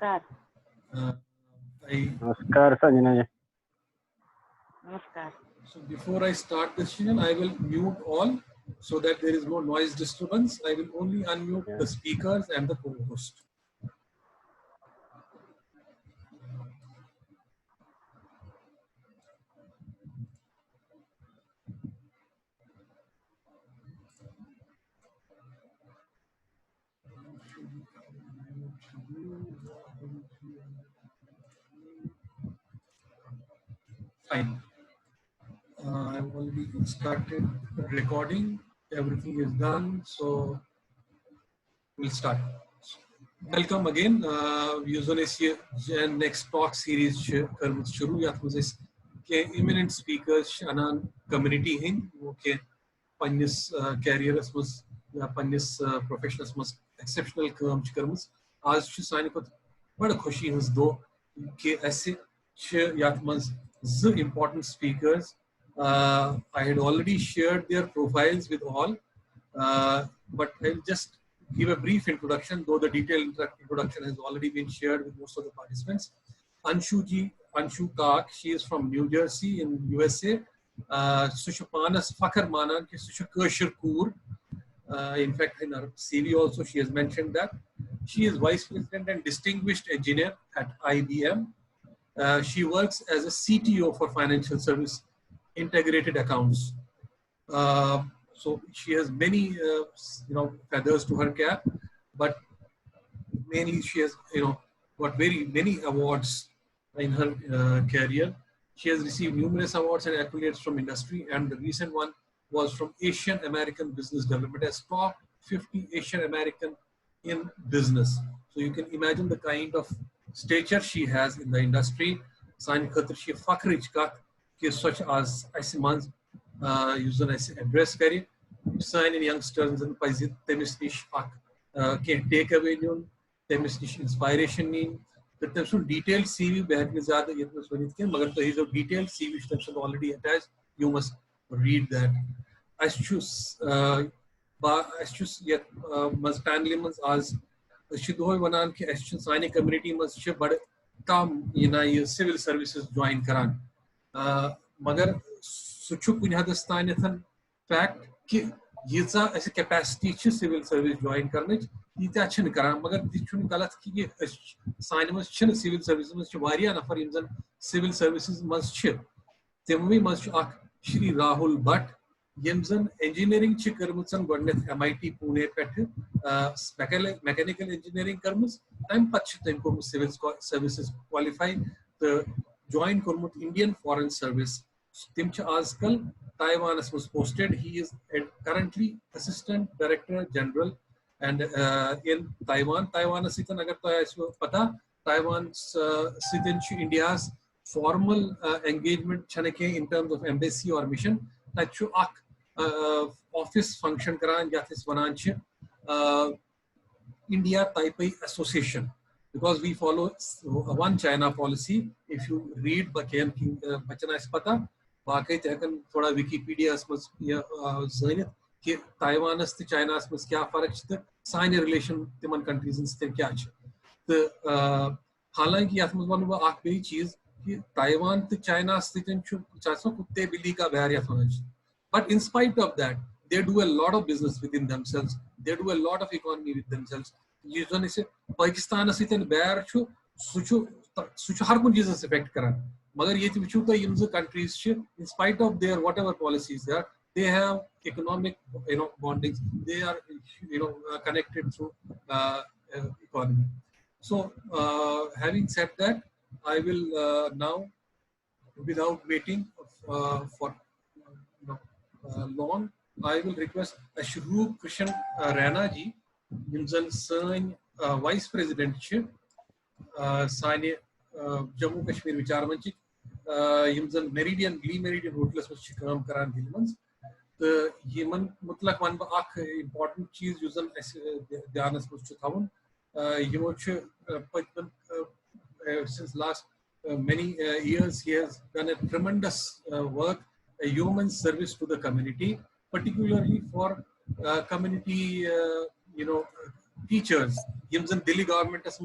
Namaskar. Namaskar, Sanjana ji. Namaskar. So before I start the session, I will mute all so that there is no noise disturbance. I will only unmute the speakers and the co-host. Fine. I've already started recording. Everything is done. So we'll start. Welcome again. Next talk series shuru yath muz ke eminent speakers anan community hin wo ke pannis careers muz ya pannis professionals muz exceptional kaam karmus आज छु सानि को बड़ खुशी हंस दो कि ऐसे yath muz z important speakers. I had already shared their profiles with all, but I'll just give a brief introduction, though the detailed introduction has already been shared with most of the participants. Anshu Kak, she is from New Jersey in USA. Sushupanas Fakhar Manan, Kashir Kur. In fact, in her CV also she has mentioned that. She is Vice President and Distinguished Engineer at IBM. She works as a CTO for Financial Service Integrated Accounts. So she has many, feathers to her cap, but mainly she has, got very many awards in her career. She has received numerous awards and accolades from industry, and the recent one was from Asian American Business Development as top 50 Asian American in business. So you can imagine the kind of stature she has in the industry. Sani khatir she fakhrich kat ke such as asimans user address kari sign youngsters and pazit temis nish ke take away nun temis nish inspiration nin that there's some detailed CV back में ज़्यादा ये तो सुनित के मगर तो ये जो detailed CV section already attached you must read that. Aschus yet must timely must as Shidhoy Vanan ke Aschus signing community must ship but come in civil services join Karan. Magar Suchuk Punhadastan fact कि ये सा ऐसे capacity च civil service join करने च ये अच्छा नहीं करा मगर दिच्छुन गलत कि ये sign में च civil services में च वारिया नफर इंसान civil services में च तेमवी में च आक श्री राहुल भट्ट यमजन engineering च करमुचन गवर्नमेंट MIT पुणे पेट mechanical engineering करमुच टाइम पच्छ तेमको civil services qualify तो join करमुच Indian Foreign Service तेमच आजकल Taiwan was posted. He is currently Assistant Director General and in Taiwan. Taiwan is agar to pata Taiwan is India's formal engagement chanake in terms of embassy or mission. That should office function karan yathis vananch India Taipei Association because we follow one China policy. If you read Bakian King Bachana is pata. बाकी तहकन थोड़ा Wikipedia मज जानित कि Taiwan तो China मज क्या फर्क सानि relation तिमन कंट्रीजन क्या तो हालांकि ये मज वन बह बे चीज कि ताइवान तो चाइना कुत्ते बिल्ली का बैर ये but in spite of that they do a lot of business within themselves, they do a lot of economy with themselves. ये जो इसे पाकिस्तान सितन बैर सुचु हर कुछ चीज़ अफेक्ट करान मगर ये विचु तो यमज countries in spite of their whatever policies there they have economic bondings, they are connected through economy. So having said that, I will now without waiting for long I will request Ashroop Krishan Rana ji yimzan san vice president sani Jammu Kashmir विचार मंच यमजन meridian Glee meridian hotels में काम करान दिलमंस तो ये मन मुतलक one बख important चीज युजन ध्यानस में थावन यमो since last many years he has done a tremendous work, a human service to the community, particularly for community teachers. Yimzan Delhi government as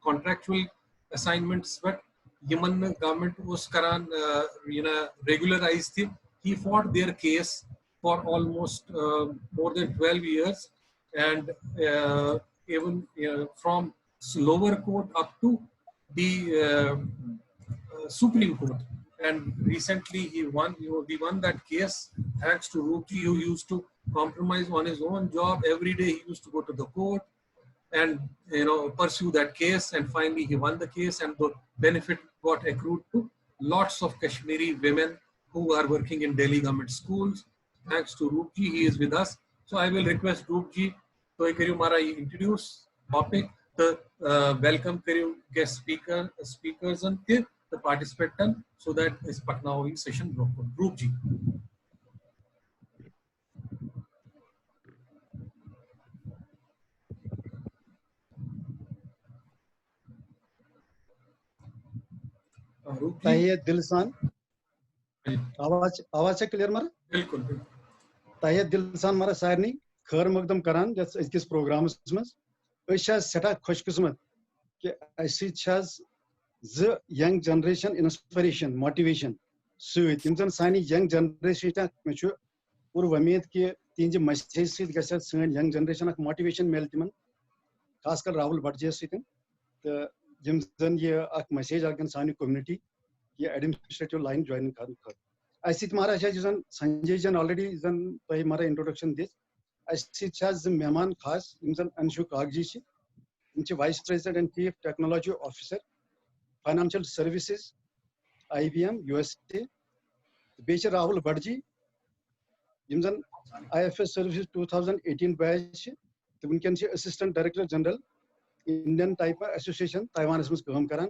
contractual assignments but yaman government was karan regularized thi. He fought their case for almost more than 12 years and even from lower court up to the Supreme Court. And recently he won. He won that case thanks to Ruki, who used to compromise on his own job every day. He used to go to the court and pursue that case. And finally, he won the case, and the benefit got accrued to lots of Kashmiri women who are working in Delhi government schools. Thanks to Ruki, he is with us. So I will request Ruki to introduce topic. The welcome guest speakers and the participant so that this Patna session Group G. ताहिया दिलसान आवाज clear मारा बिल्कुल ताहिया दिलसान मारा सारनी खैर मकदम करान अकिस programmes मज सठा खुशकिस्मत कि ज यंग जनरेशन इंस्पिरेशन मोटिवेशन सम सान यंग जनरेशन मे पूर उम्मीद कि तिहज मैसेज सैन यंग जनरेशन मोटिवेशन मिल तिमन खासकर राहुल भटजी तो यम जन ये मैसेज सान कम्युनिटी ये एडमिनिस्ट्रेटिव लाइन ज्वाइन कर मारा जन संजय जन ऑलरेडी जन तुम मारा इंट्रोडक्शन दिस मेहमान खास जन अंशु कागजी vice president and chief technology officer financial services IBM USA बे राहुल भटजी जन IFS सर्विसेज 2018 बैच तो वनकन assistant director general Indian Taipei association Taiwan मज करान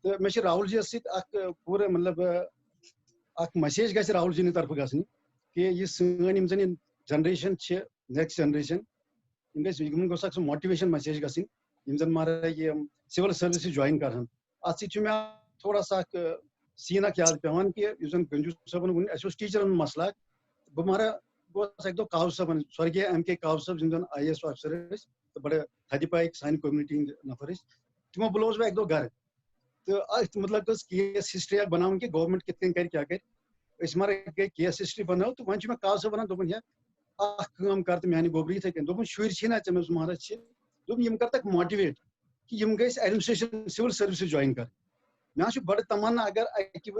तो मे राहुल जी पूरा मतलब मैसेज ग राहुल जी तरफ गि कि यह सन जनरेशन नेक्स्ट जनरेशन गोस मोटिवेशन मैसेज गन मारा ये सिविल सर्विस ज्वाइन कर मे थोड़ा सा सीन याद पेवान कि गंजू सबन वो टीचरन मसला बह मारा गोस एक दो काव सबन स्वर्गीय MK काव सब जिन IAS ऑफिसर तो बड़े थदिपाइक सान कम्युनिटी नफर तमो बुलोस बह एक दो घर तो मतलब केस हिस्ट्री बना कि गवर्नमेंट कितन कर क्या कर मारा गई केस हिस्ट्री बनाओ तो वन काव सब वन दोपन कर तो मानी गोबर इथे दोपन शुर ना चमस महाराज दोपन कर तक मोटिवेट कि गई एडमिनिस्ट्रेशन सिविल सर्विस ज्वाइन कर मे बड़ तमन्ना अगर अकि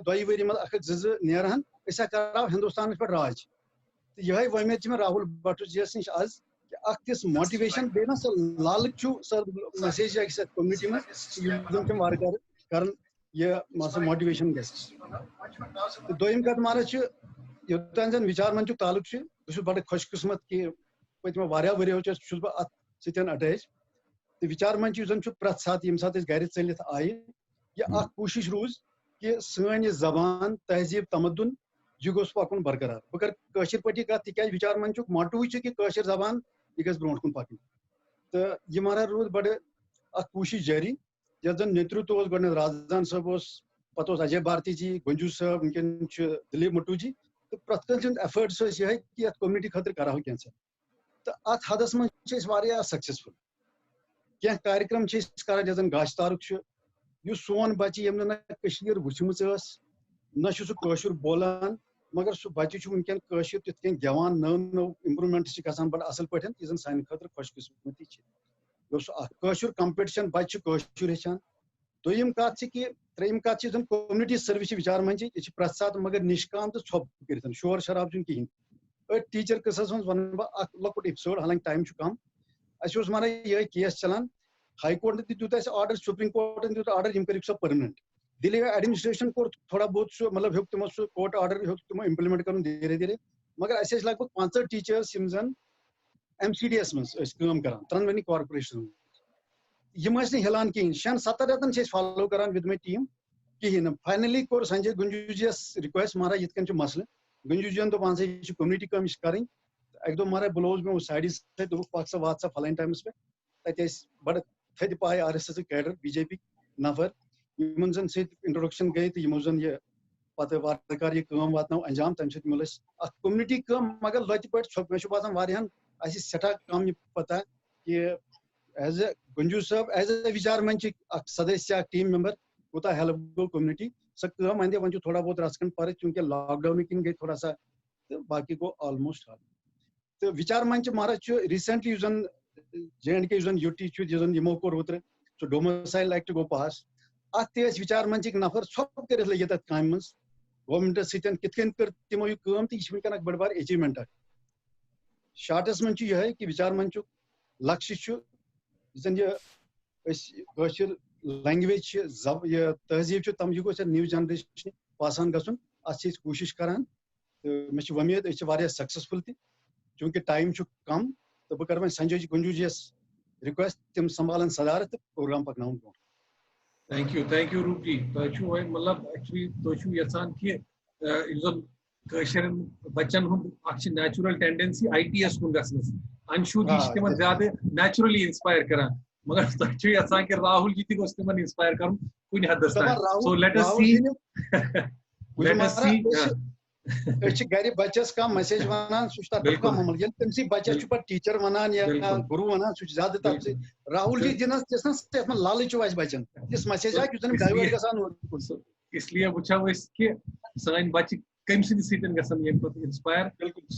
दो वरी मज जो नेरान कराव हिंदुस्तान पे राज तो यह वमेद राहुल भट्ट जी नश आज तिस मोटिवेशन बे ना लालच सर मैसेज कम्युनिटी में कर मोटिवेशन गो दोम कत महाराज योतान जन विचार मंच तालुक बस बड़ खुशकिस्मत कि पत्मो वरियो बह अत अटैच तो विचार मंच जन प्रत सात यम सात गर चलित आये यह कोशिश रूज कि सन जबान तहजीब तमद्दुन यह गोस पकुन बरकरार बह कर पटी कत तिक विचार मंच मोटिव कि जबान यह गस ब्रोट कुन पकन तो यह मारा रूद बड़ कोशिश जारी यह जन नेतृत्व गो राजदान साहब पत अजय भारती जी गंजू साहब वनकन दिलीप मट्टू जी तो प्रत कन एफर्ट्स यह कि कम्युनिटी खतर करो क्या तो अत हदस मज सक्सेसफुल क्या कार्यक्रम कर जन गाश तारुक सोन बच्चे यम वुचम ना सह बोलान मगर सह बच्चे वनकन तिथ गेवान नव नव इम्प्रूवमेंट्स गसान बड़ असल पे यह सान खतर खुशकिस्मती कंपिटिशन बच्चे हेचान दोम कत कि त्रेम कत कम्युनिटी सर्विस विचार मंच यह प्रत सात मगर निष्काम तो छप कर शोर शराब कहें टीचर किसस मज वन बह लकुट एपिसोड हालांकि टाइम कम अस माना यह केस चलान हाई कोर्ट दित आर्डर सुप्रीम कोर्ट दित आर्डर यम कर परमानेंट दिल्ली एडमिनिस्ट्रेशन कोर थोड़ा बहुत सह मतलब हेक तमो सह कोर्ट आर्डर हेक तमो इम्प्लीमेंट कर धीरे धीरे मगर अस लगभग 65 टीचर्स जन MCDS मज कर त्रनवनी कॉर्पोरेशन यम हिलान कहें 6-7 रेतन फॉलो कर विद माई टीम कहें फाइनली कोर संजय गुंजू जी रिक्वेस्ट मारा ये मसल गुंजू जी दोप यह कम्युनिटी कम कर एक दो मारा बुलोज मे साइड पाक वात सा फलान टाइमस पे तत बड़ थद पाए RSS कैडर BJP नफर इन जन इंट्रोडक्शन गई तो यमो जन यह पत वार यह वातनो अंजाम तम मिल कम्युनिटी मगर लत पे मे बसान वारियान सठा कम यह पता कि एज ए कुंजू साहब एज ए विचार मंच सदस्य टीम मेंबर कोता हेल्प गो कम्युनिटी सकता मंदे वन थोड़ा बहुत रसकन पर चूंकि लॉकडाउन किन गई थोड़ा सा तो बाकी को ऑलमोस्ट हाल तो विचार मंच महाराज रिसेंटली JNK यूटी यमो कोर उतर सो डोमिसाइल एक्ट गो पास अत विचार मंच नफर सब कर लगे तथ काम मज गवर्नमेंट सतन कितन कर तमो यह कम तो यह वनकन बड़ बार अचीवमेंट शार्टस मन यह कि विचार मंच लक्ष्य जन यह लैंग्वेज तहजीब तम यह गोस न्यू जनरेशन पासान गसन अत कोशिश करान तो मे उम्मीद सक्सेसफुल चूंकि टाइम कम तो बह कर संजय जी कुंजू जी रिक्वेस्ट तम संभालन सदारत प्रोग्राम पकन Thank you रूप जी मतलब एक्चुअली तुम यहां कि बच्चन हूँ नेचुरल टेंडेंसी ITS कुन गसनस अंशु जी तम ज्यादा नेचुरली इंस्पायर करान मगर तुम यहां कि राहुल जी तक तम इंस्पायर कर कुन हदस तान सो लेट अस सी गर बच्चस कह मैसेज वन सह मामूल ये तम बच्चस पे टीचर वन या गुरु वन सह ज्यादा तब राहुल जी दिन लालच बच्चन इस मैसेज डाइवर्ट ग इसलिए वुचो कि सन बच्चे कम सतन inspire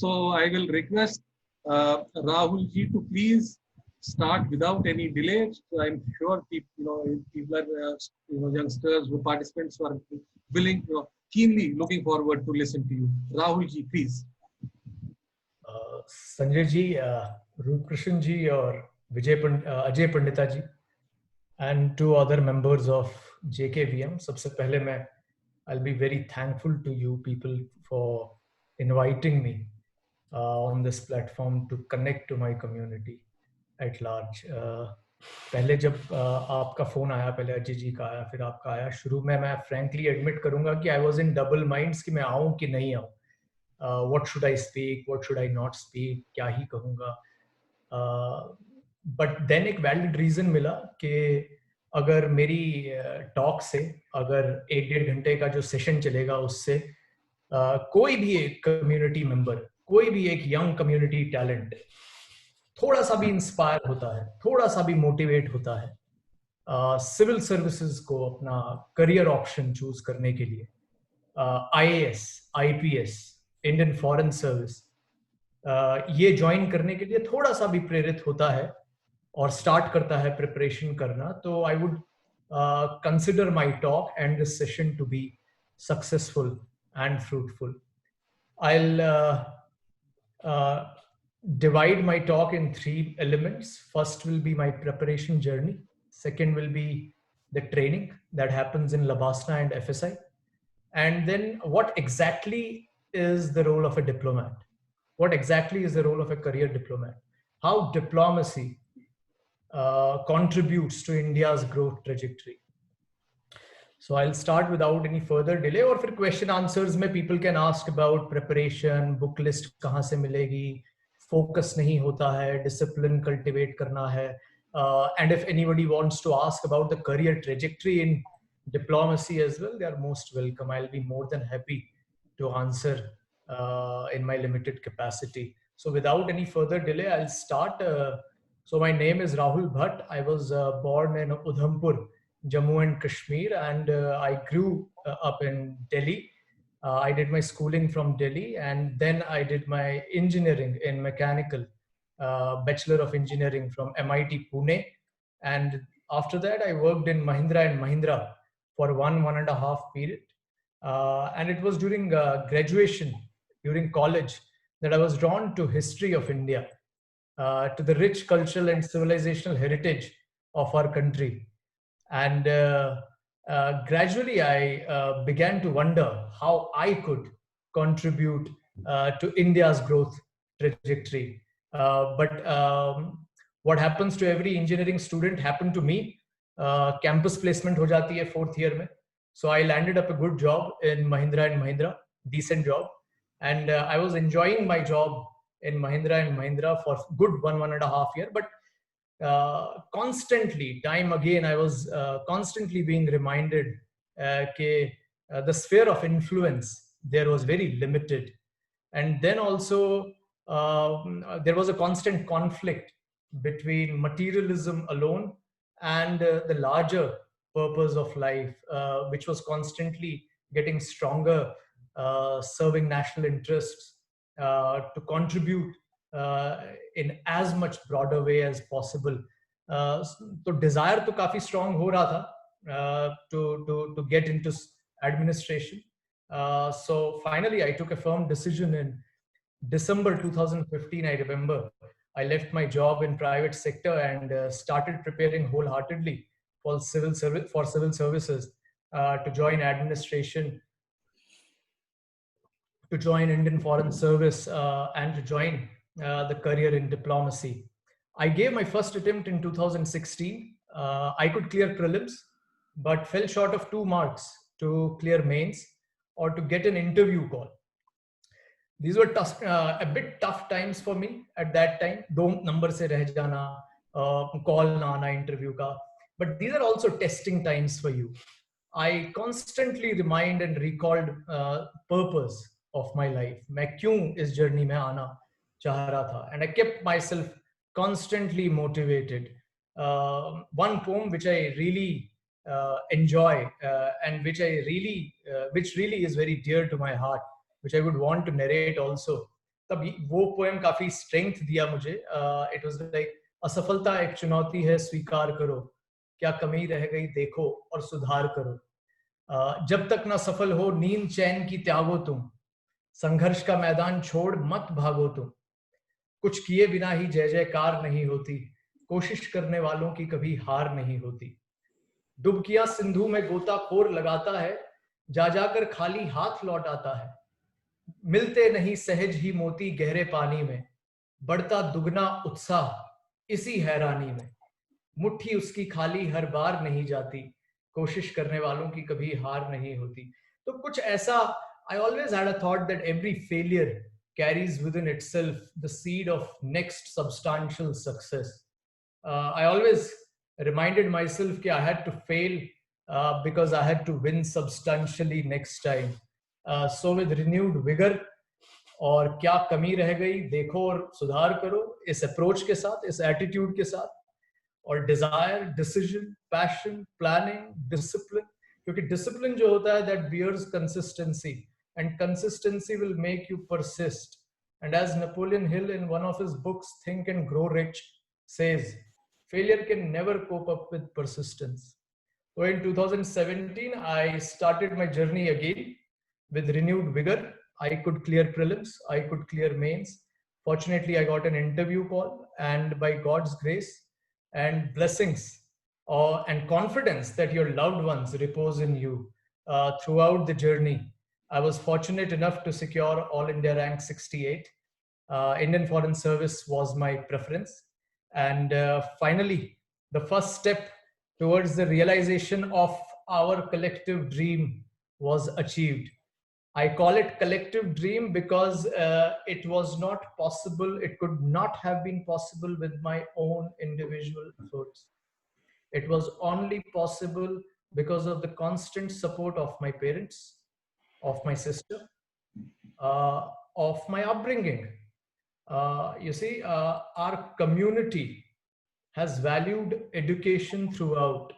so I will request Rahul ji to please start without any delay. So I'm sure people are youngsters who participants who are willing, keenly looking forward to listen to you. Rahul ji, please. Sanjay ji, Roop Krishan ji, और Ajay Pandita ji, and two other members of JKVM. सबसे पहले मैं I'll be very thankful to you people for inviting me on this platform to connect to my community at large. पहले जब आपका phone आया, पहले अजय जी का आया, फिर आपका आया, शुरू में मैं frankly admit करूंगा कि I was in double minds कि मैं आऊं कि नहीं आऊं. What should I speak? What should I not speak? क्या ही कहूंगा. But then एक valid reason मिला कि अगर मेरी टॉक से, अगर 1-1.5 घंटे का जो सेशन चलेगा उससे कोई भी एक कम्युनिटी मेंबर, कोई भी एक यंग कम्युनिटी टैलेंट थोड़ा सा भी इंस्पायर होता है, थोड़ा सा भी मोटिवेट होता है सिविल सर्विसेज को अपना करियर ऑप्शन चूज करने के लिए, IAS, IPS, Indian foreign service, ये ज्वाइन करने के लिए थोड़ा सा भी प्रेरित होता है और स्टार्ट करता है प्रिपरेशन करना, तो I would consider my talk and this session to be successful and fruitful. I'll divide my talk in 3 elements. First will be my preparation journey. Second will be the training that happens in Labasna and FSI. And then what exactly is the role of a diplomat? What exactly is the role of a career diplomat? How diplomacy contributes to India's growth trajectory. So I'll start without any further delay. और फिर question answers में people can ask about preparation, book list कहाँ से मिलेगी, focus नहीं होता है, discipline cultivate करना है, and if anybody wants to ask about the career trajectory in diplomacy as well, they are most welcome. I'll be more than happy to answer in my limited capacity. So without any further delay, I'll start. So my name is Rahul Bhatt. I was born in Udhampur, Jammu and Kashmir, and I grew up in Delhi. I did my schooling from Delhi, and then I did my engineering in mechanical, Bachelor of Engineering from MIT Pune. And after that, I worked in Mahindra & Mahindra for 1.5 period. And it was during graduation, during college, that I was drawn to history of India, to the rich cultural and civilizational heritage of our country. And gradually I began to wonder how I could contribute to India's growth trajectory. But what happens to every engineering student happened to me. Campus placement ho jati hai 4th year mein. So I landed up a good job in Mahindra & Mahindra, decent job. And I was enjoying my job in Mahindra & Mahindra for good 1.5 year. But constantly, time again, I was constantly being reminded that the sphere of influence there was very limited. And then also there was a constant conflict between materialism alone and the larger purpose of life, which was constantly getting stronger, serving national interests, to contribute in as much broader way as possible. So desire to काफी strong हो रहा था to get into administration. So finally, I took a firm decision in December 2015. I remember I left my job in private sector and started preparing wholeheartedly for civil services, to join administration, to join Indian Foreign Service, and to join the career in diplomacy. I gave my first attempt in 2016. I could clear prelims, but fell short of 2 marks to clear mains or to get an interview call. These were tough, a bit tough times for me at that time. दो number से रह जाना, call ना आना interview का. But these are also testing times for you. I constantly remind and recalled purpose of my life. मैं क्यों इस journey में आना चाह रहा था? And I kept myself constantly motivated. One poem which I really enjoy and which really is very dear to my heart, which I would want to narrate also. तब वो poem काफी strength दिया मुझे. It was like, असफलता एक चुनौती है, स्वीकार करो, क्या कमी रह गई देखो और सुधार करो. जब तक ना सफल हो नींद चैन की त्यागो तुम, संघर्ष का मैदान छोड़ मत भागो तुम, कुछ किए बिना ही जय जयकार नहीं होती, कोशिश करने वालों की कभी हार नहीं होती. डुबकियां सिंधु में गोताखोर लगाता है, जा जाकर खाली हाथ लौट आता है. मिलते नहीं सहज ही मोती गहरे पानी में, बढ़ता दुगना उत्साह इसी हैरानी में. मुट्ठी उसकी खाली हर बार नहीं जाती, कोशिश करने वालों की कभी हार नहीं होती. तो कुछ ऐसा, I always had a thought that every failure carries within itself the seed of next substantial success. I always reminded myself that I had to fail because I had to win substantially next time. So with renewed vigor, और क्या कमी रह गई देखो और सुधार करो, इस approach के साथ, इस attitude के साथ, और desire, decision, passion, planning, discipline, क्योंकि discipline जो होता है that bears consistency, and consistency will make you persist. And as Napoleon Hill in one of his books, Think and Grow Rich, says, failure can never cope up with persistence. So in 2017, I started my journey again with renewed vigor. I could clear prelims, I could clear mains. Fortunately, I got an interview call, and by God's grace and blessings and confidence that your loved ones repose in you throughout the journey, I was fortunate enough to secure All India Rank 68. Indian Foreign Service was my preference. And finally, the first step towards the realization of our collective dream was achieved. I call it collective dream because it was not possible, it could not have been possible with my own individual efforts. It was only possible because of the constant support of my parents, of my sister, of my upbringing. You see, our community has valued education throughout.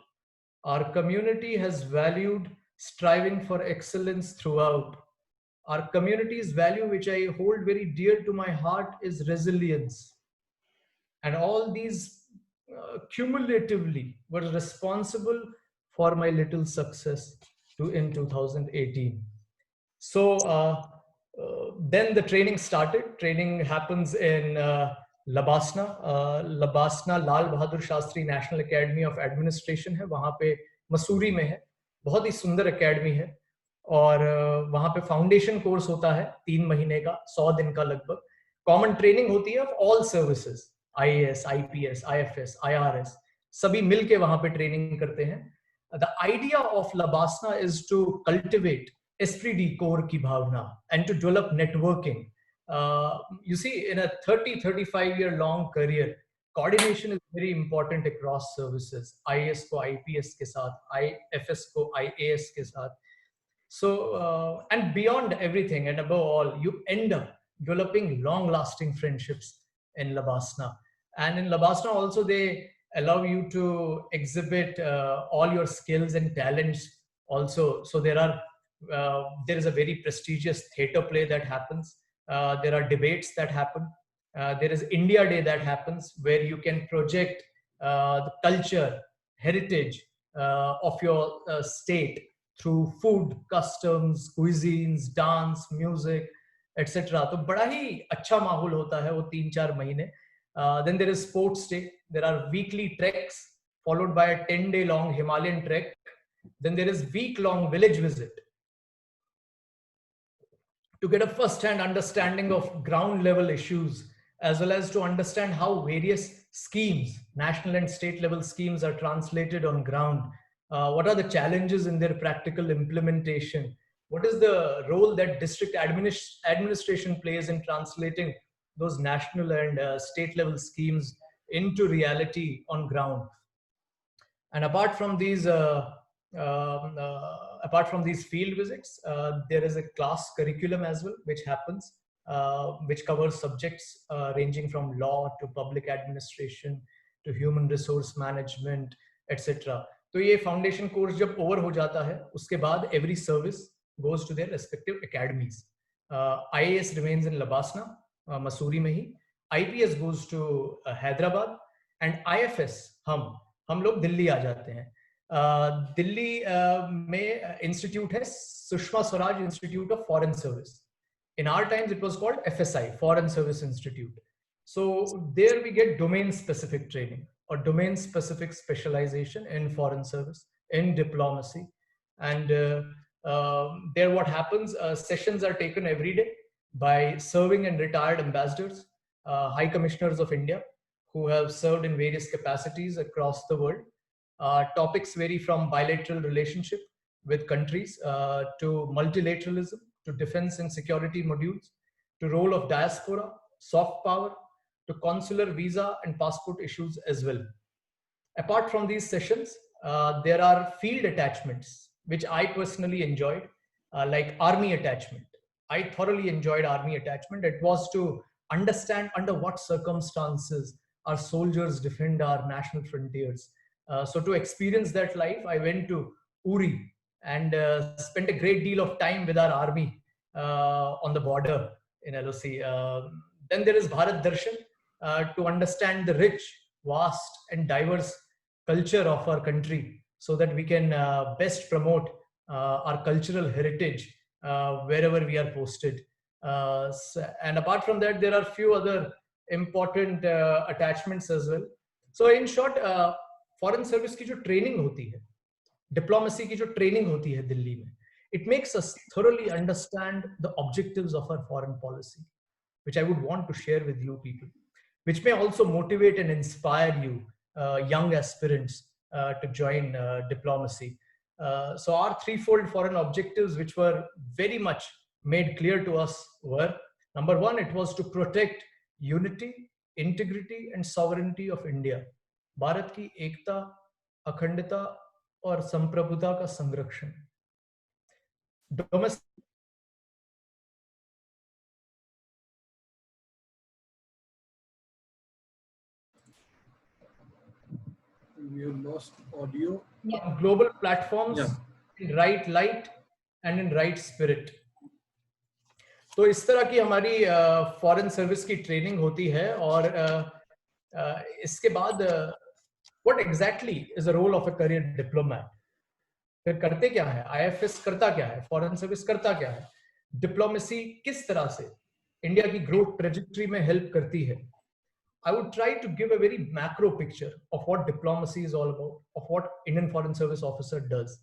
Our community has valued striving for excellence throughout. Our community's value, which I hold very dear to my heart, is resilience. And all these cumulatively were responsible for my little success in 2018. So then the training started. Training happens in Labasna. Labasna Lal Bahadur Shastri National Academy of Administration है, वहाँ पे मसूरी में है, बहुत ही सुंदर academy है. और वहाँ पे फाउंडेशन कोर्स होता है 3 महीने का, 100 दिन का लगभग. कॉमन ट्रेनिंग होती है of all services, IAS, IPS, IFS, IRS, सभी मिलके वहाँ पे ट्रेनिंग करते हैं. The idea of Labasna is to cultivate esprit de corps की भावना and to develop networking. You see, in a 30-35 year long career, coordination is very important across services. IAS को IPS के साथ, IFS को IAS के साथ. So, and beyond everything and above all, you end up developing long-lasting friendships in Labasna. And in Labasna also, they allow you to exhibit all your skills and talents also. So there is a very prestigious theater play that happens. There are debates that happen. There is India Day that happens, where you can project the culture, heritage of your state through food, customs, cuisines, dance, music, etc. तो बड़ा ही अच्छा माहौल होता है वो 3-4 महीने. Then there is sports day. There are weekly treks followed by a 10-day long Himalayan trek. Then there is week-long village visit to get a first-hand understanding of ground level issues, as well as to understand how various schemes, national and state level schemes, are translated on ground. What are the challenges in their practical implementation? What is the role that district administration plays in translating those national and state level schemes into reality on ground? And apart from these field visits, there is a class curriculum as well, which happens, which covers subjects ranging from law to public administration to human resource management, etc. तो ये foundation course जब over हो जाता है, उसके बाद every service goes to their respective academies. IAS remains in Labasna, Mussoorie में ही. IPS goes to Hyderabad, and IFS हम लोग दिल्ली आ जाते हैं. दिल्ली में इंस्टीट्यूट है Sushma Swaraj institute of foreign service. In our times, it was called FSI, Foreign Service Institute. So there we get domain-specific training or domain-specific specialization in foreign service, in diplomacy. And there what happens, sessions are taken every day by serving and retired ambassadors, high commissioners of India, who have served in various capacities across the world. Topics vary from bilateral relationship with countries to multilateralism, to defense and security modules, to role of diaspora, soft power, to consular visa and passport issues as well. Apart from these sessions, there are field attachments, which I personally enjoyed, like army attachment. I thoroughly enjoyed army attachment. It was to understand under what circumstances our soldiers defend our national frontiers. So to experience that life, I went to Uri and spent a great deal of time with our army on the border in LOC. Then there is Bharat Darshan to understand the rich, vast and diverse culture of our country, so that we can best promote our cultural heritage wherever we are posted. And apart from that, there are few other important attachments as well. So in short, foreign service की जो training होती है, diplomacy की जो training होती है दिल्ली में, it makes us thoroughly understand the objectives of our foreign policy, which I would want to share with you people, which may also motivate and inspire you, young aspirants, to join diplomacy. So our threefold foreign objectives, which were very much made clear to us, were: number one, it was to protect unity, integrity and sovereignty of India. Bharat की एकता, अखंडता और संप्रभुता का संरक्षण. Domestic. We have lost audio. Global platforms, in right light and in right spirit. तो इस तरह की हमारी फॉरेन सर्विस की ट्रेनिंग होती है. और इसके बाद what exactly is the role of a career diplomat? फिर करते क्या है? IFS करता क्या है? फॉरेन सर्विस करता क्या है? डिप्लोमेसी किस तरह से इंडिया की ग्रोथ ट्रेजेक्टरी में हेल्प करती है? I would try to give a very macro picture of what diplomacy is all about, of what Indian Foreign Service officer does.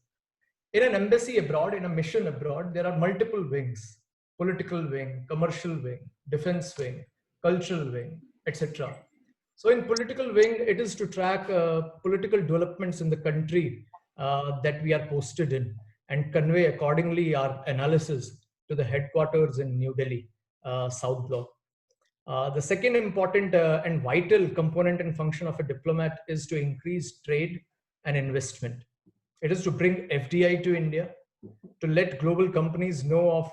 In an embassy abroad, in a mission abroad, there are multiple wings: political wing, commercial wing, defense wing, cultural wing, etc. So in political wing, it is to track political developments in the country that we are posted in, and convey accordingly our analysis to the headquarters in New Delhi, South Block. The second important and vital component and function of a diplomat is to increase trade and investment. It is to bring FDI to India, to let global companies know of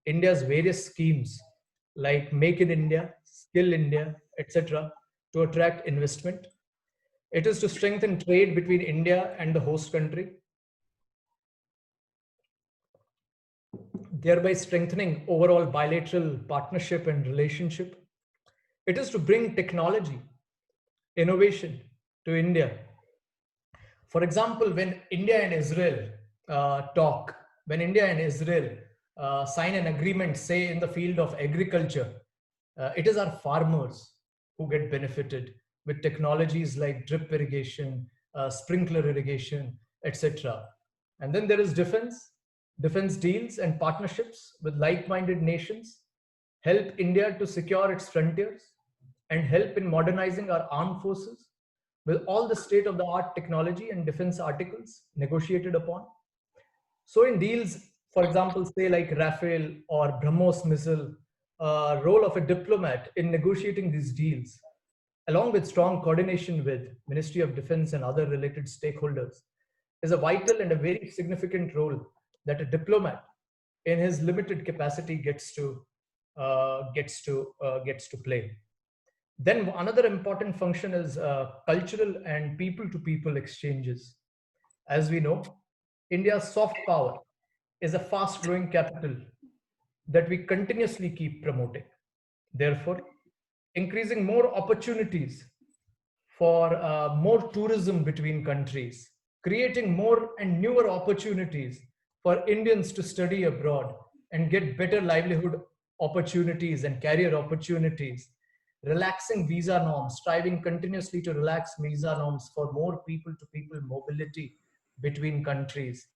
India's various schemes like Make in India, Skill India, etc., to attract investment. It is to strengthen trade between India and the host country, thereby strengthening overall bilateral partnership and relationship. It is to bring technology, innovation to India. For example, when India and Israel when India and Israel sign an agreement, say in the field of agriculture, it is our farmers who get benefited with technologies like drip irrigation, sprinkler irrigation, etc. And then there is defense deals and partnerships with like-minded nations help India to secure its frontiers and help in modernizing our armed forces with all the state-of-the-art technology and defense articles negotiated upon. So in deals, for example, say like Rafale or BrahMos missile, role of a diplomat in negotiating these deals, along with strong coordination with Ministry of Defense and other related stakeholders, is a vital and a very significant role that a diplomat in his limited capacity gets to play. Then another important function is cultural and people-to-people exchanges. As we know, India's soft power is a fast-growing capital that we continuously keep promoting. Therefore, increasing more opportunities for more tourism between countries, creating more and newer opportunities for Indians to study abroad and get better livelihood opportunities and career opportunities, relaxing visa norms, striving continuously to relax visa norms for more people-to-people mobility between countries.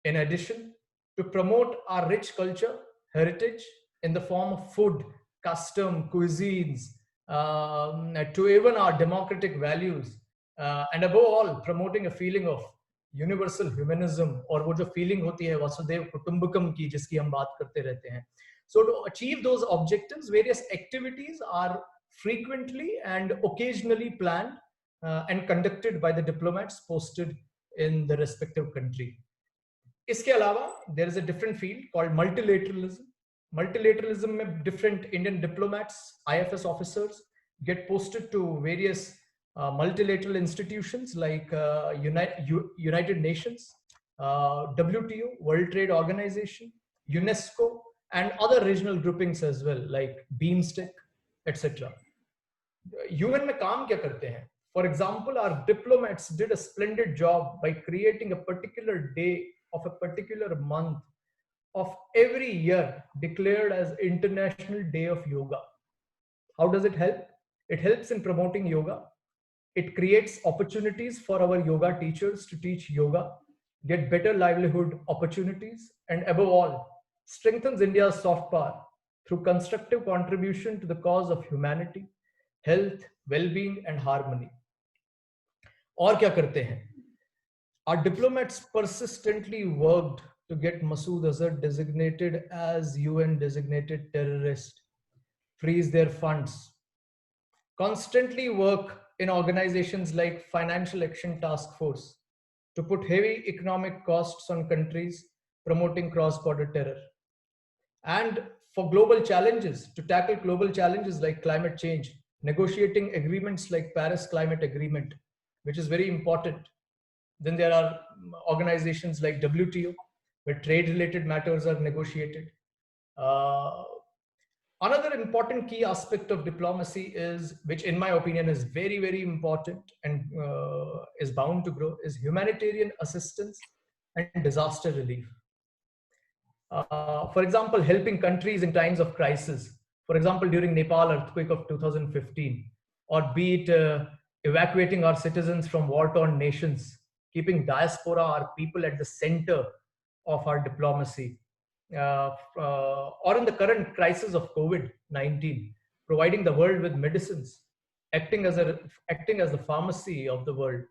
In addition, to promote our rich culture, heritage in the form of food, custom, cuisines, to even our democratic values, and above all, promoting a feeling of universal humanism, और वो जो feeling होती है वसुधैव कुटुंबकम की जिसकी हम बात करते रहते हैं. So to achieve those objectives, various activities are frequently and occasionally planned and conducted by the diplomats posted in the respective country. इसके अलावा there is a different field called multilateralism. Multilateralism में different Indian diplomats, IFS officers get posted to various multilateral institutions like United Nations, WTO, World Trade Organization, UNESCO, and other regional groupings as well, like BIMSTEC, etc. UN में काम क्या करते हैं? For example, our diplomats did a splendid job by creating a particular day of a particular month of every year declared as International Day of Yoga. How does it help? It helps in promoting yoga. It creates opportunities for our yoga teachers to teach yoga, get better livelihood opportunities, and above all, strengthens India's soft power through constructive contribution to the cause of humanity, health, well-being, and harmony. और क्या करते हैं? Our diplomats persistently worked to get Masood Azhar designated as UN designated terrorist, freeze their funds, constantly work in organizations like Financial Action Task Force to put heavy economic costs on countries promoting cross-border terror. And for global challenges, to tackle global challenges like climate change, negotiating agreements like Paris Climate Agreement, which is very important. Then there are organizations like WTO, where trade-related matters are negotiated. Another important key aspect of diplomacy is, which in my opinion is very, very important and is bound to grow, is humanitarian assistance and disaster relief. For example, helping countries in times of crisis. For example, during Nepal earthquake of 2015, or be it evacuating our citizens from war-torn nations, keeping diaspora, our people at the center of our diplomacy. Or in the current crisis of COVID-19, providing the world with medicines, acting as the pharmacy of the world,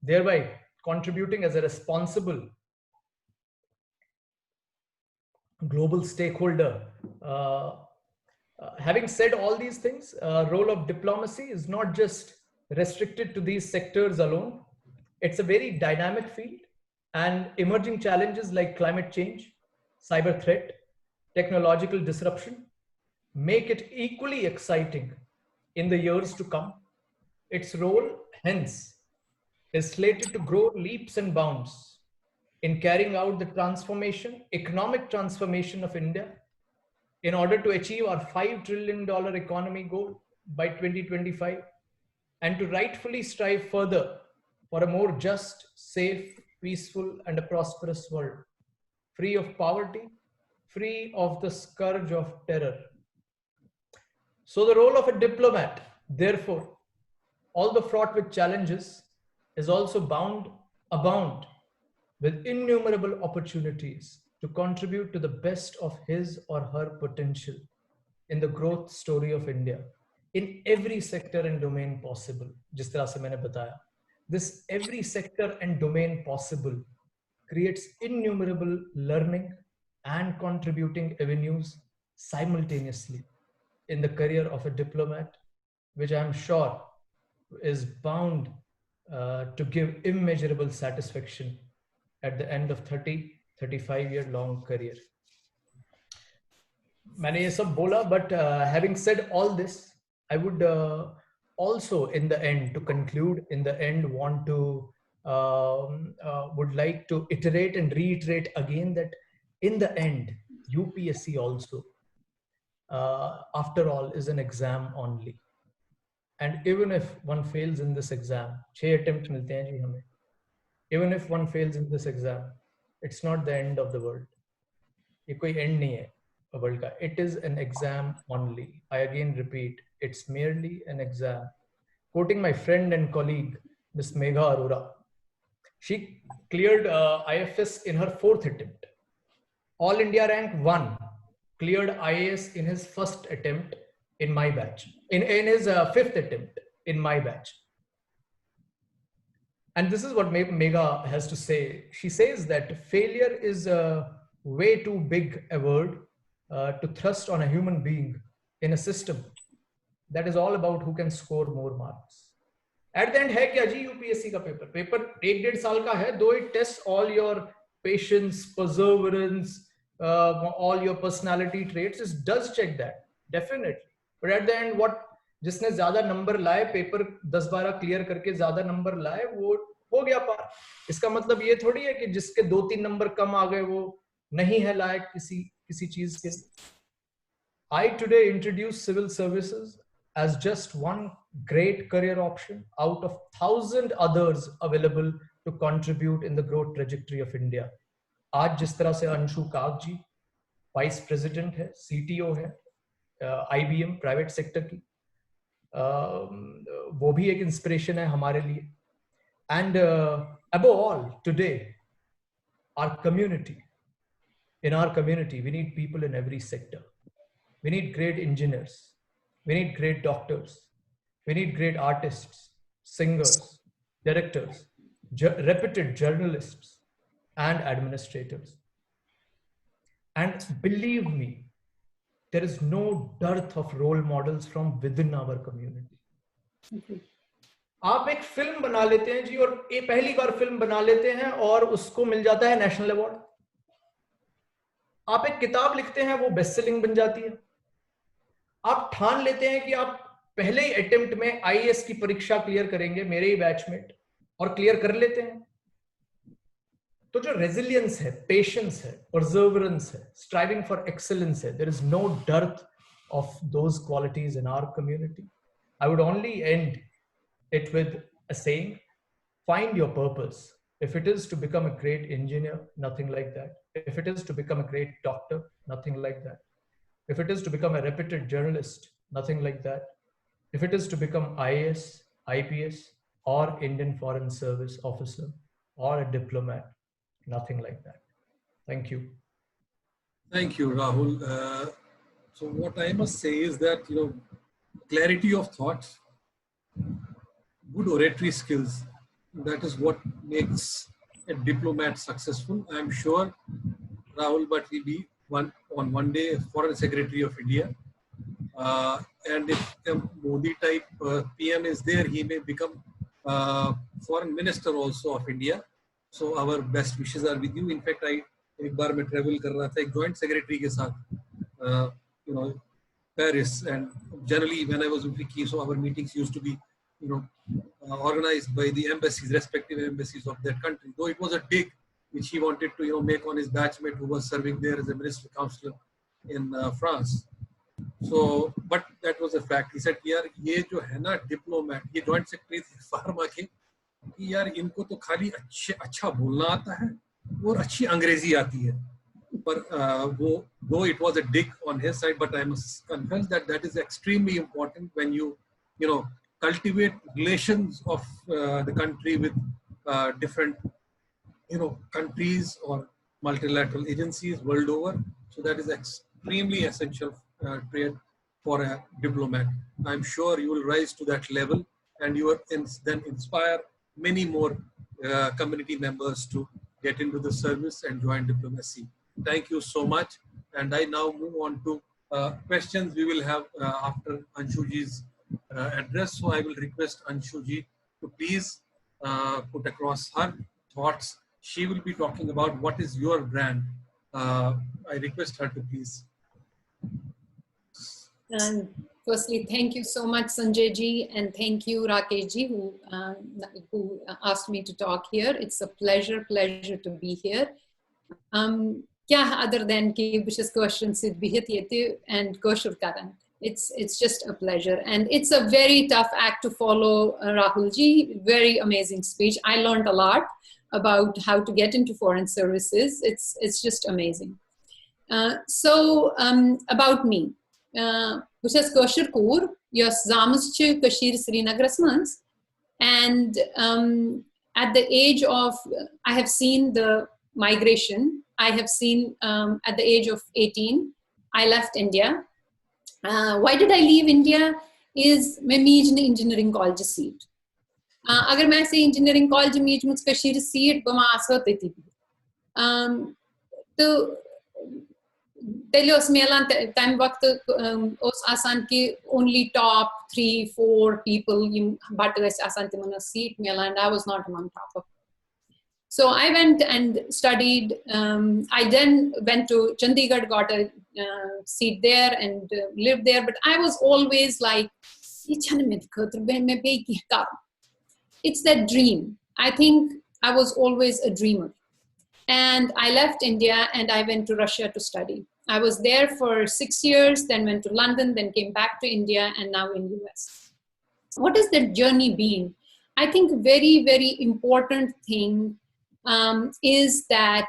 thereby contributing as a responsible global stakeholder. Having said all these things, role of diplomacy is not just restricted to these sectors alone. It's a very dynamic field, and emerging challenges like climate change, cyber threat, technological disruption make it equally exciting in the years to come. Its role, hence, is slated to grow leaps and bounds in carrying out the transformation, economic transformation of India in order to achieve our $5 trillion economy goal by 2025 and to rightfully strive further for a more just, safe, peaceful, and a prosperous world, free of poverty, free of the scourge of terror. So the role of a diplomat, therefore, although fraught with challenges, is also abound with innumerable opportunities to contribute to the best of his or her potential in the growth story of India in every sector and domain possible. जिस तरह से मैंने बताया, this every sector and domain possible creates innumerable learning and contributing avenues simultaneously in the career of a diplomat, which I am sure is bound to give immeasurable satisfaction at the end of 35-year long career. मैंने ये सब बोला, but having said all this, I would also in the end, to conclude, in the end want to would like to iterate and reiterate again that in the end, UPSC also, after all, is an exam only. And even if one fails in this exam, 6 attempts मिलते हैं जी हमें. Even if one fails in this exam, it's not the end of the world. ये कोई end नहीं है world का. It is an exam only. I again repeat, it's merely an exam. Quoting my friend and colleague, Miss Megha Arora, she cleared IFS in her 4th attempt. All India rank 1, cleared IAS in his 1st attempt in my batch, in his 5th attempt in my batch. And this is what Megha has to say. She says that failure is way too big a word to thrust on a human being in a system that is all about who can score more marks. At the end है क्या जी UPSC का paper 1-1.5 साल का है, though it tests all your patience, perseverance, all your personality traits, it does check that, definitely. But at the end, what जिसने ज्यादा number लाए, paper 10-12 clear करके ज्यादा नंबर लाए, वो हो गया पार. इसका मतलब ये थोड़ी है कि जिसके 2-3 नंबर कम आ गए वो नहीं है लायक किसी चीज के. I today introduce civil services as just one great career option out of 1,000 others available to contribute in the growth trajectory of India. आज जिस तरह से अंशु काग जी वाइस प्रेसिडेंट है, CTO है IBM प्राइवेट सेक्टर की, वो भी एक इंस्पिरेशन है हमारे लिए. And above all, today, in our community, we need people in every sector. We need great engineers. We need great doctors. We need great artists, singers, directors, reputed journalists, and administrators. And believe me, there is no dearth of role models from within our community. आप एक film बना लेते हैं जी, और ये पहली बार film बना लेते हैं और उसको मिल जाता है नेशनल अवार्ड. आप एक किताब लिखते हैं, वो बेस्ट सेलिंग बन जाती है. आप ठान लेते हैं कि आप पहले ही अटेम्प्ट में आईएएस की परीक्षा क्लियर करेंगे, मेरे ही बैचमेट, और क्लियर कर लेते हैं. तो जो रेजिलियंस है, पेशेंस है, परसेवरेंस है, स्ट्राइविंग फॉर एक्सेलेंस है, there is no dearth of those qualities in our community. I would only end it with a saying, find your purpose. If it is to become a great engineer, nothing like that. If it is to become a great doctor, nothing like that. If it is to become a reputed journalist, nothing like that. If it is to become IAS, IPS, or Indian Foreign Service officer, or a diplomat, nothing like that. Thank you. Thank you, Rahul. So what I must say is that, clarity of thought, good oratory skills, that is what makes a diplomat successful. I am sure Rahul Bhatt will be one day Foreign Secretary of India. And if a Modi type PM is there, he may become Foreign Minister also of India. So our best wishes are with you. In fact, एक बार मैं travel कर रहा था एक joint secretary के साथ, Paris, and generally when I was in Vicky, so our meetings used to be organized by the embassies, respective embassies of their country. Though it was a dig which he wanted to make on his batchmate who was serving there as a ministry counselor in France. So, but that was a fact. He said, "यार ये जो है ना diplomat, ये joint secretary pharma के, कि यार इनको तो खाली अच्छा बोलना आता है और अच्छी अंग्रेजी आती है." पर वो, though it was a dig on his side, but I must confess that is extremely important when you cultivate relations of the country with different countries or multilateral agencies world over. So that is extremely essential trait for a diplomat. I'm sure you will rise to that level, and you will then inspire many more community members to get into the service and join diplomacy. Thank you so much. And I now move on to questions we will have after Anshuji's address. So I will request Anshuji to please put across her thoughts. She will be talking about what is your brand. I request her to please. And firstly, thank you so much, Sanjay ji, and thank you, Rakesh ji, who asked me to talk here. It's a pleasure to be here. Other than ki bishas questions sid bihit and koshur karan. It's just a pleasure, and it's a very tough act to follow, Rahul ji. Very amazing speech. I learned a lot about how to get into foreign services. It's just amazing. So about me. Which is Kashir Kur, yes, Zamusche Kashir Srinagar's months. And at the age of, I have seen the migration. I have seen at the age of 18, I left India. Why did I leave India? Is मैं मीज ने engineering college seat. अगर मैं से engineering college मीज मुझ Kashir seat बमा आसवत थी. तो तेले उसमें अलान टाइम वक्त उस आसान की only top 3-4 people you but guys आसान थे मना seat में अलान. I was not among top of. So I went and studied. I then went to Chandigarh, got a seat there and lived there. But I was always like, it's that dream. I think I was always a dreamer. And I left India and I went to Russia to study. I was there for 6 years, then went to London, then came back to India, and now in US. What has that journey been? I think a very, very important thing is that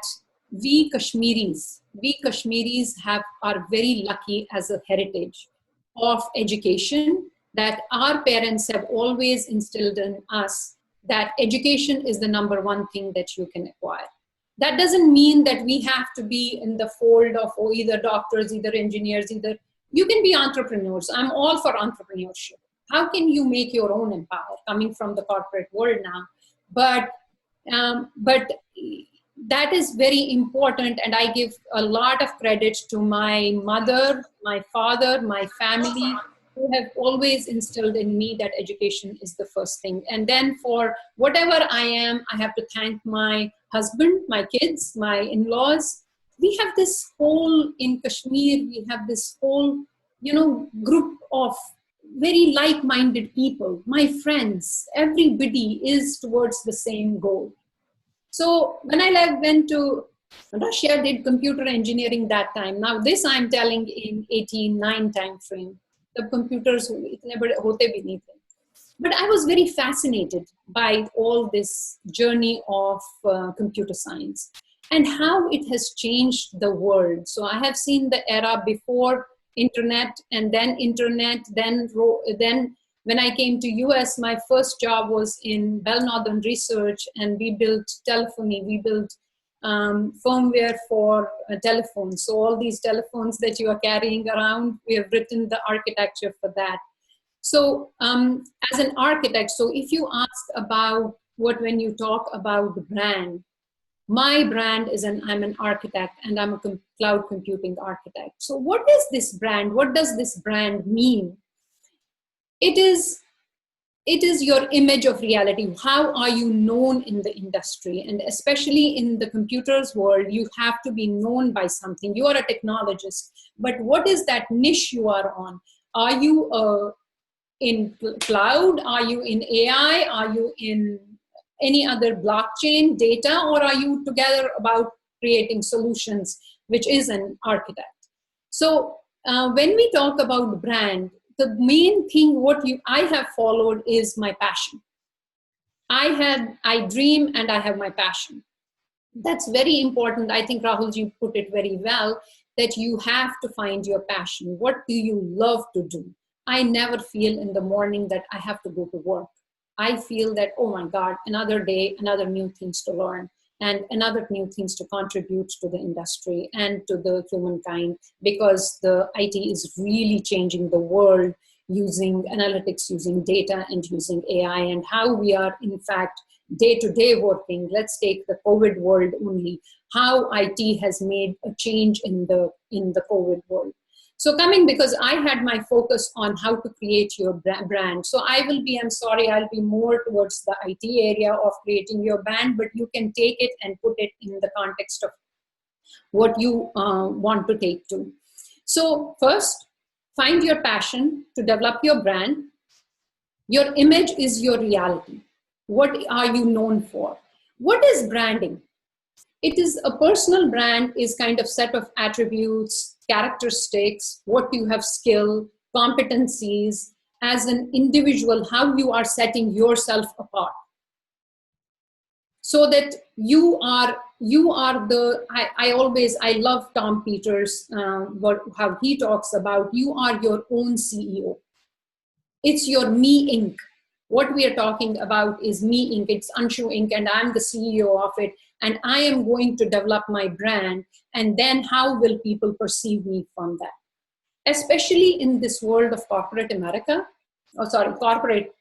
we Kashmiris are very lucky as a heritage of education, that our parents have always instilled in us that education is the #1 thing that you can acquire. That doesn't mean that we have to be in the fold of either doctors, either engineers, you can be entrepreneurs. I'm all for entrepreneurship. How can you make your own empire coming from the corporate world now? But that is very important, and I give a lot of credit to my mother, my father, my family, who have always instilled in me that education is the first thing. And then for whatever I am, I have to thank my husband, my kids, my in-laws. We have this whole, in Kashmir, we have this whole, group of very like-minded people. My friends, everybody is towards the same goal. So when I went to Russia, did computer engineering that time. Now this I'm telling in 18-9 time frame. The computers itne bade hote bhi nahi the. But I was very fascinated by all this journey of computer science and how it has changed the world. So I have seen the era before internet, then when I came to US, my first job was in Bell Northern Research, and we built telephony, we built firmware for telephones. So all these telephones that you are carrying around, we have written the architecture for that. So as an architect, so if you ask about when you talk about the brand, my brand is I'm an architect, and I'm a cloud computing architect. So what is this brand? What does this brand mean? It is your image of reality. How are you known in the industry? And especially in the computers world, you have to be known by something. You are a technologist, but what is that niche you are on? Are you in cloud? Are you in AI? Are you in any other blockchain data? Or are you together about creating solutions, which is an architect? So when we talk about brand, the main thing I have followed is my passion. I dream and I have my passion. That's very important. I think Rahulji put it very well, that you have to find your passion. What do you love to do? I never feel in the morning that I have to go to work. I feel that, oh my God, another day, another new things to learn, and another new things to contribute to the industry and to the humankind, because the IT is really changing the world using analytics, using data, and using AI, and how we are, in fact, day-to-day working. Let's take the COVID world only, how IT has made a change in the COVID world. So because I had my focus on how to create your brand. So I'm sorry, I'll be more towards the IT area of creating your brand, but you can take it and put it in the context of what you want to take to. So first, find your passion to develop your brand. Your image is your reality. What are you known for? What is branding? It is a personal brand is kind of set of attributes, characteristics, what you have skill, competencies as an individual, how you are setting yourself apart. So that you are I love Tom Peters, how he talks about you are your own CEO. It's your Me Inc. What we are talking about is Me Inc. It's Anshu Inc. and I'm the CEO of it. And I am going to develop my brand. And then how will people perceive me from that? Especially in this world of corporate America. Oh, sorry, corporate,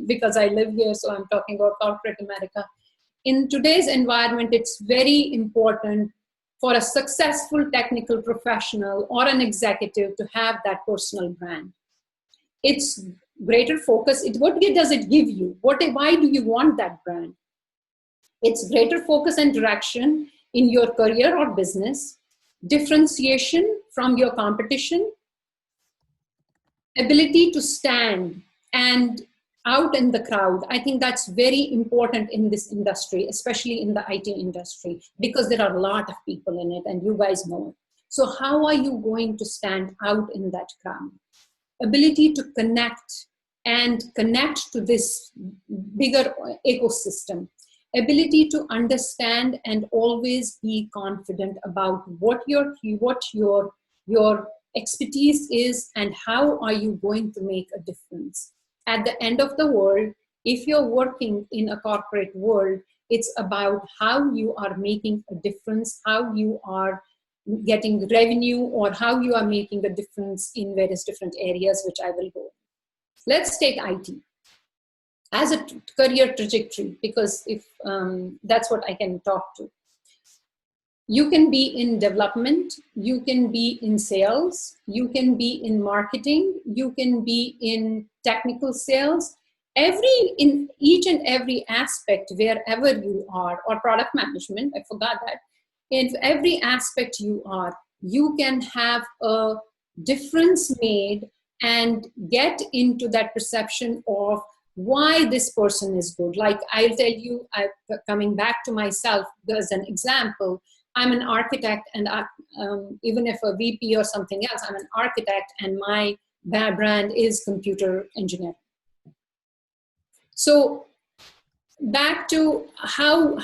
because I live here, so I'm talking about corporate America. In today's environment, it's very important for a successful technical professional or an executive to have that personal brand. It's greater focus. What does it give you? Why do you want that brand? It's greater focus and direction in your career or business, differentiation from your competition, ability to stand and out in the crowd. I think that's very important in this industry, especially in the IT industry, because there are a lot of people in it and you guys know it. So how are you going to stand out in that crowd? Ability to connect to this bigger ecosystem. Ability to understand and always be confident about what your expertise is and how are you going to make a difference. At the end of the world, if you're working in a corporate world, it's about how you are making a difference, how you are getting revenue, or how you are making a difference in various different areas, which I will go. Let's take IT as a career trajectory, because if that's what I can talk to. You can be in development, you can be in sales, you can be in marketing, you can be in technical sales, in each and every aspect wherever you are, or product management, I forgot that. In every aspect you are, you can have a difference made and get into that perception of why this person is good. Like I'll tell you, coming back to myself, there's an example. I'm an architect, and even if a VP or something else, I'm an architect, and my brand is computer engineering. So back to how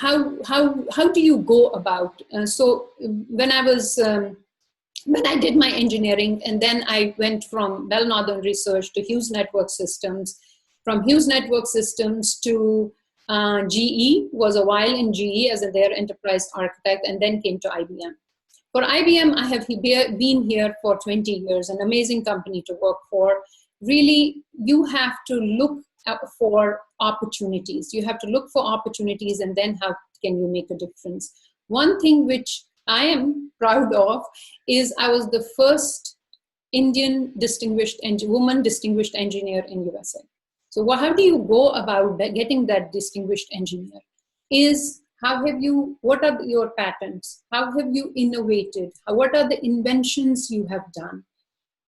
do you go about? So when I did my engineering, and then I went from Bell Northern Research to Hughes Network Systems, from Hughes Network Systems to GE, was a while in GE as their enterprise architect, and then came to IBM. For IBM, I have been here for 20 years, an amazing company to work for. Really, you have to look for opportunities. You have to look for opportunities, and then how can you make a difference? One thing which I am proud of is I was the first Indian woman distinguished engineer in USA. So how do you go about getting that distinguished engineer? What are your patents? How have you innovated? What are the inventions you have done?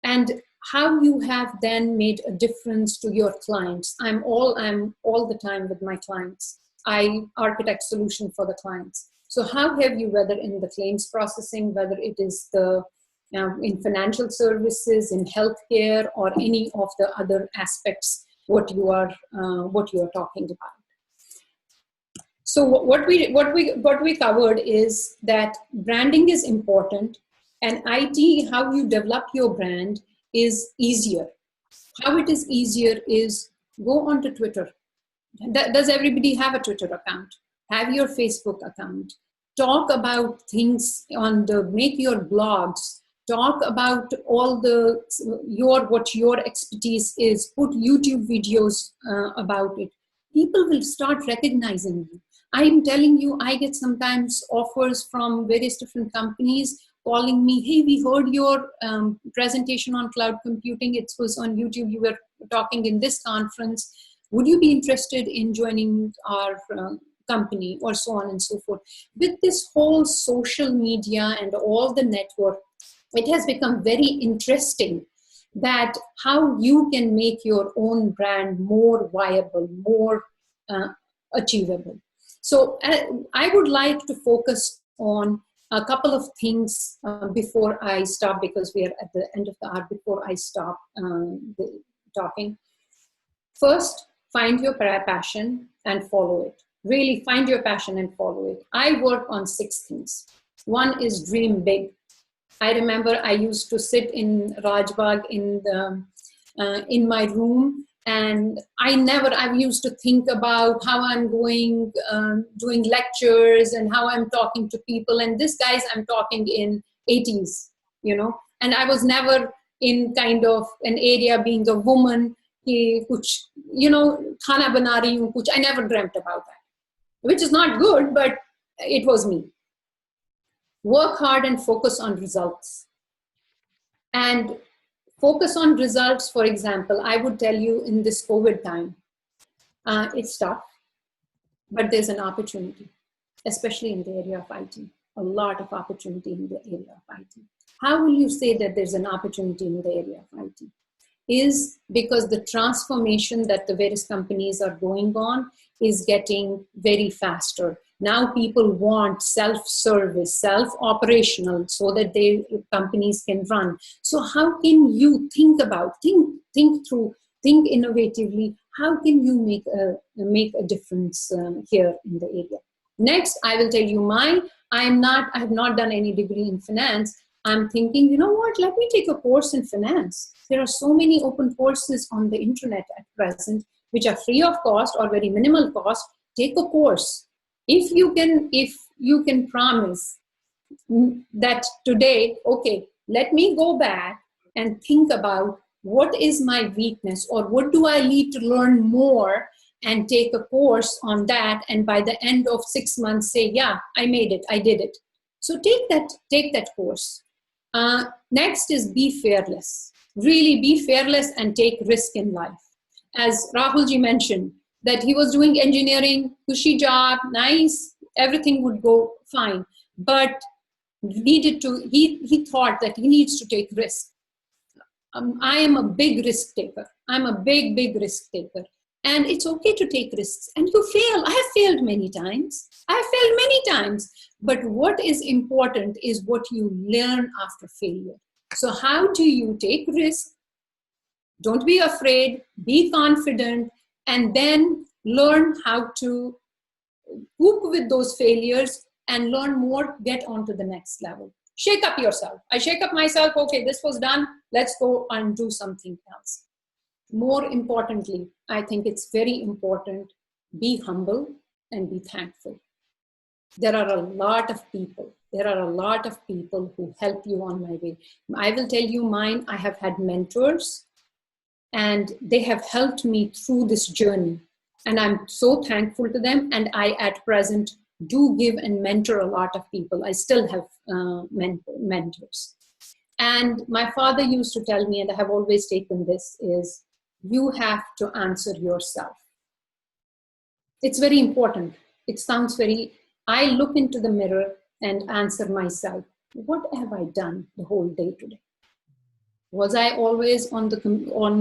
And how you have then made a difference to your clients. I'm all the time with my clients. I architect solution for the clients. So how have you, whether in the claims processing, whether it is the in financial services, in healthcare, or any of the other aspects, what you are talking about. So what we covered is that branding is important, and IT, how you develop your brand, is easier. How it is easier is go onto Twitter. Does everybody have a Twitter account? Have your Facebook account. Talk about things make your blogs. Talk about all what your expertise is. Put YouTube videos about it. People will start recognizing you. I'm telling you, I get sometimes offers from various different companies calling me, hey, we heard your presentation on cloud computing. It was on YouTube. You were talking in this conference. Would you be interested in joining our company, or so on and so forth? With this whole social media and all the network, it has become very interesting that how you can make your own brand more viable, more achievable. So I would like to focus on a couple of things before I stop, because we are at the end of the hour, before I stop talking. First, find your passion and follow it. Really find your passion and follow it. I work on 6 things. One is dream big. I remember I used to sit in Rajbagh in my room, and I used to think about how I'm going, doing lectures and how I'm talking to people. And this, guys, I'm talking in 80s, and I was never in kind of an area being a woman, kuch, khana bana rahi hu, kuch. I never dreamt about that, which is not good, but it was me. Work hard and focus on results. And focus on results, for example, I would tell you in this COVID time, it's tough, but there's an opportunity, especially in the area of IT, a lot of opportunity in the area of IT. How will you say that there's an opportunity in the area of IT? Is because the transformation that the various companies are going on is getting very faster. Now people want self-service, self-operational, so that companies can run. So how can you think through, think innovatively? How can you make a difference here in the area? Next, I will tell you I have not done any degree in finance. I'm thinking, you know what, let me take a course in finance. There are so many open courses on the internet at present, which are free of cost or very minimal cost. Take a course. If you can promise that today, okay, let me go back and think about what is my weakness, or what do I need to learn more, and take a course on that. And by the end of 6 months, say, yeah, I made it, I did it. So take that course. Next is be fearless. Really be fearless and take risk in life. As Rahulji mentioned, that he was doing engineering, cushy job, nice, everything would go fine. But he thought that he needs to take risk. I am a big risk taker. I'm a big risk taker. And it's okay to take risks. And you fail. I have failed many times. But what is important is what you learn after failure. So how do you take risk? Don't be afraid, be confident, and then learn how to cope with those failures and learn more, get on to the next level. Shake up yourself. I shake up myself. Okay, this was done. Let's go and do something else. More importantly, I think it's very important, be humble and be thankful. There are a lot of people who help you on my way. I will tell you mine. I have had mentors, and they have helped me through this journey. And I'm so thankful to them. And I, at present, do give and mentor a lot of people. I still have mentors. And my father used to tell me, and I have always taken this, is you have to answer yourself. It's very important. It sounds very, I look into the mirror and answer myself. What have I done the whole day today? Was I always on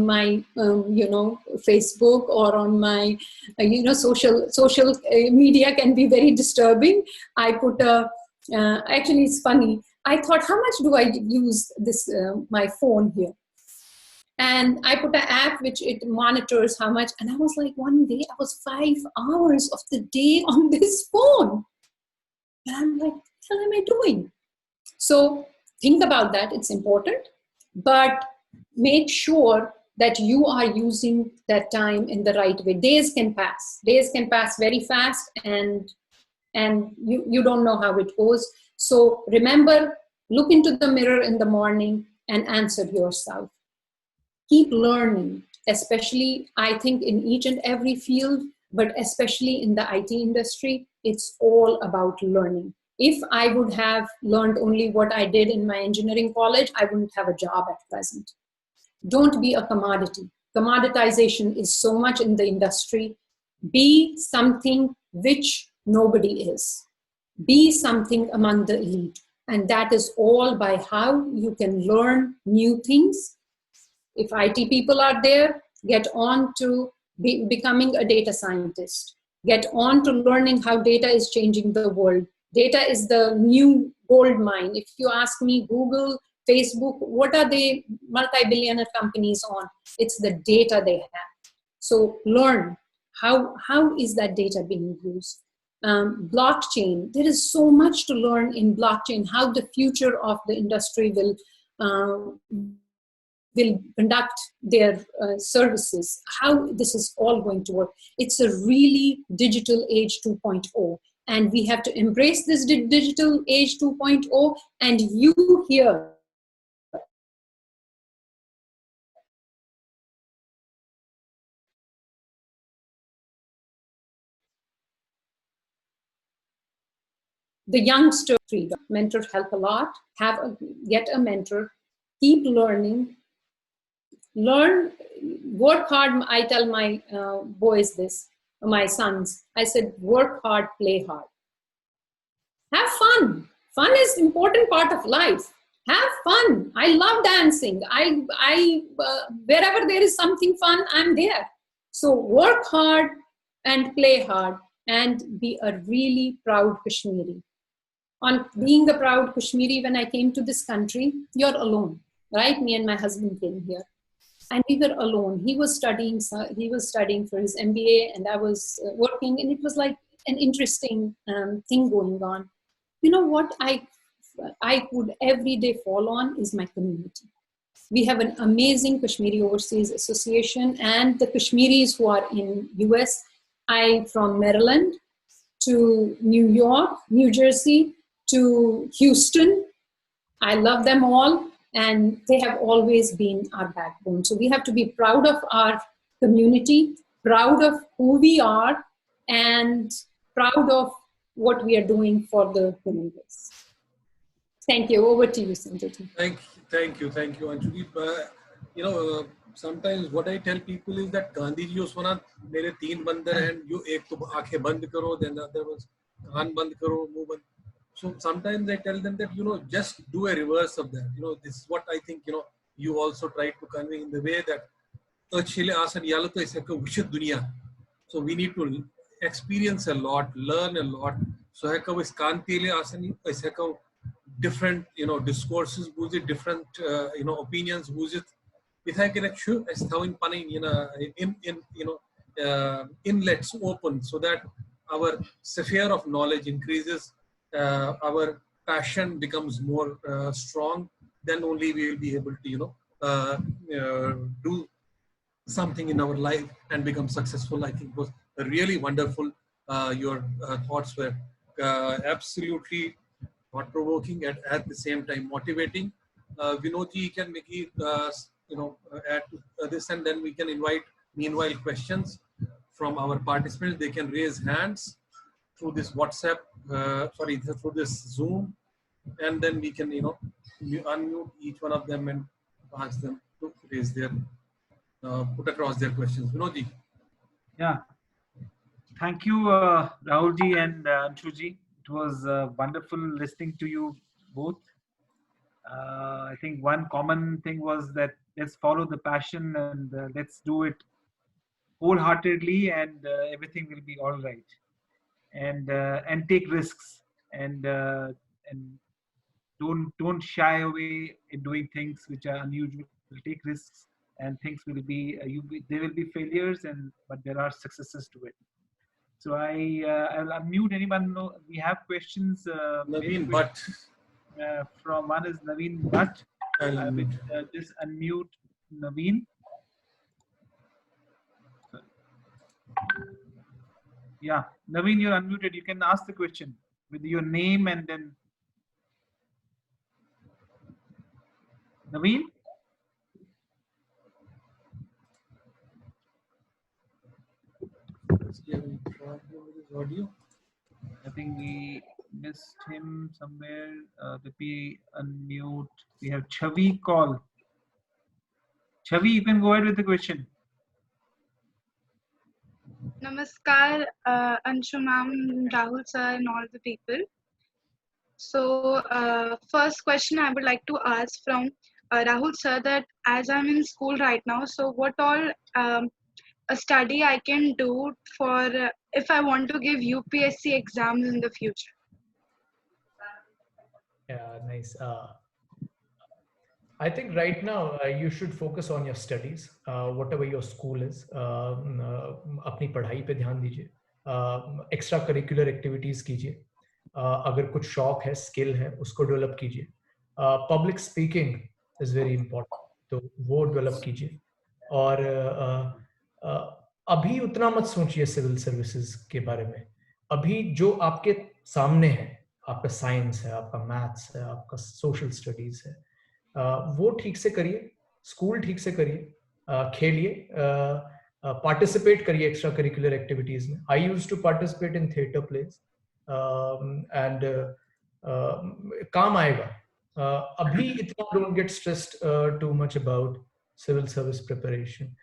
my Facebook or on my social media can be very disturbing. I put a actually it's funny. I thought, how much do I use this my phone here? And I put an app which it monitors how much. And I was like, one day I was 5 hours of the day on this phone. And I'm like, what the hell am I doing? So think about that. It's important. But make sure that you are using that time in the right way. Days can pass. Days can pass very fast, and you don't know how it goes. So remember, look into the mirror in the morning and answer yourself. Keep learning, especially, I think, in each and every field, but especially in the IT industry, it's all about learning. If I would have learned only what I did in my engineering college, I wouldn't have a job at present. Don't be a commodity. Commoditization is so much in the industry. Be something which nobody is. Be something among the elite. And that is all by how you can learn new things. If IT people are there, get on to becoming a data scientist. Get on to learning how data is changing the world. Data is the new gold mine. If you ask me, Google, Facebook, what are they multi-billionaire companies on? It's the data they have. So learn how is that data being used. Blockchain, there is so much to learn in blockchain, how the future of the industry will conduct their services, how this is all going to work. It's a really digital age 2.0. And we have to embrace this digital age 2.0. And you here, the youngster freedom. Mentors help a lot. Get a mentor. Keep learning. Learn, work hard. I tell my boys this, my sons. I said, work hard, play hard. Have fun. Fun is an important part of life. Have fun. I love dancing. Wherever there is something fun, I'm there. So work hard and play hard and be a really proud Kashmiri. On being a proud Kashmiri, when I came to this country, you're alone, right? Me and my husband came here. And we were alone. He was studying for his MBA, and I was working, and it was like an interesting thing going on. You know what I would every day fall on is my community. We have an amazing Kashmiri Overseas Association, and the Kashmiris who are in US, from Maryland to New York, New Jersey to Houston, I love them all. And they have always been our backbone. So we have to be proud of our community, proud of who we are, and proud of what we are doing for the human race. Thank you. Over to you, Sanjay. Thank you, Anjali. Sometimes what I tell people is that Gandhi ji was one mere teen bandar and you ek to aankhein band karo, then other was kaan band karo, muh band. So sometimes I tell them that, just do a reverse of that. This is what I think, you also try to convey in the way that so we need to experience a lot, learn a lot. So different, discourses, different, opinions, if I can inlets open so that our sphere of knowledge increases. Our passion becomes more strong, then only we will be able to, do something in our life and become successful. I think it was really wonderful. Your thoughts were absolutely thought-provoking and at the same time motivating. Vinodji can make it, add to this, and then we can invite meanwhile questions from our participants. They can raise hands through this WhatsApp, through this Zoom, and then we can, unmute each one of them and ask them to raise their, put across their questions. Vinodji. Yeah. Thank you, Rahulji and Anshuji. It was wonderful listening to you both. I think one common thing was that let's follow the passion and let's do it wholeheartedly, and everything will be all right. And take risks, and don't shy away in doing things which are unusual. Take risks, and things will be there will be failures, but there are successes to it. So I'll unmute anyone. We have questions. Naveen Bhatt. From one is Naveen Bhatt. I will I'll just unmute Naveen. Yeah, Naveen, you're unmuted. You can ask the question with your name and then. Naveen? audio. I think we missed him somewhere. Let me unmute. We have Chavi call. Chavi, you can go ahead with the question. Namaskar, Anshu ma'am, Rahul sir, and all the people. So, first question I would like to ask from Rahul sir, that as I'm in school right now, so what all a study I can do for if I want to give UPSC exams in the future? Yeah, nice. I think right now you should focus on your studies, whatever your school is. अपनी पढ़ाई पे ध्यान दीजिए, extra curricular activities कीजिए, अगर कुछ शौक है, स्किल है, उसको डेवलप कीजिए. Public speaking is very important, तो वो डेवलप कीजिए. और अभी उतना मत सोचिए सिविल सर्विसेज के बारे में. अभी जो आपके सामने है, आपका साइंस है, आपका मैथ्स है, आपका सोशल स्टडीज है, वो ठीक से करिए, स्कूल ठीक से करिए, खेलिए, पार्टिसिपेट करिए एक्स्ट्रा करिकुलर एक्टिविटीज में. I used to participate in theatre plays and काम आएगा. अभी इतना don't get stressed too much about civil service preparation.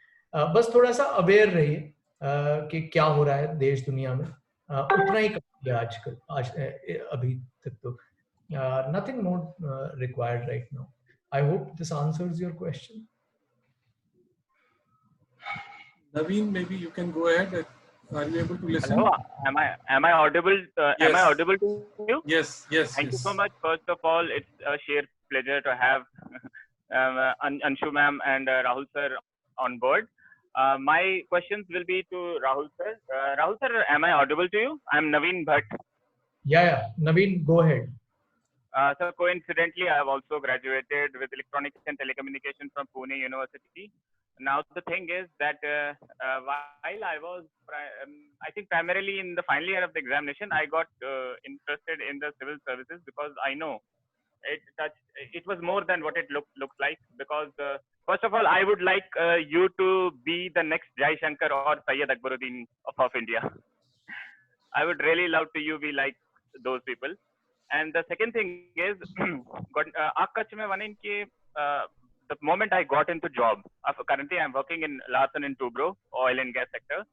बस थोड़ा सा अवेयर रहिए कि क्या हो रहा है देश दुनिया में. उतना ही काफी है आजकल, अभी तक तो. Nothing more required right now. I hope this answers your question. Naveen, maybe you can go ahead. Are you able to listen? Hello, am I audible? Yes. Am I audible to you? Yes, yes. Thank you so much. First of all, it's a sheer pleasure to have Anshu ma'am and Rahul sir on board. My questions will be to Rahul sir. Rahul sir, am I audible to you? I'm Naveen Bhatt. Yeah. Naveen, go ahead. So coincidentally, I have also graduated with Electronics and Telecommunication from Pune University. Now the thing is that while I was, I think primarily in the final year of the examination, I got interested in the civil services because I know it was more than what it looked like. Because first of all, I would like you to be the next Jai Shankar or Syed Akbaruddin of India. I would really love to you be like those people. And the second thing is, the moment I got into job, currently I'm working in Larsen & Toubro, oil and gas sector.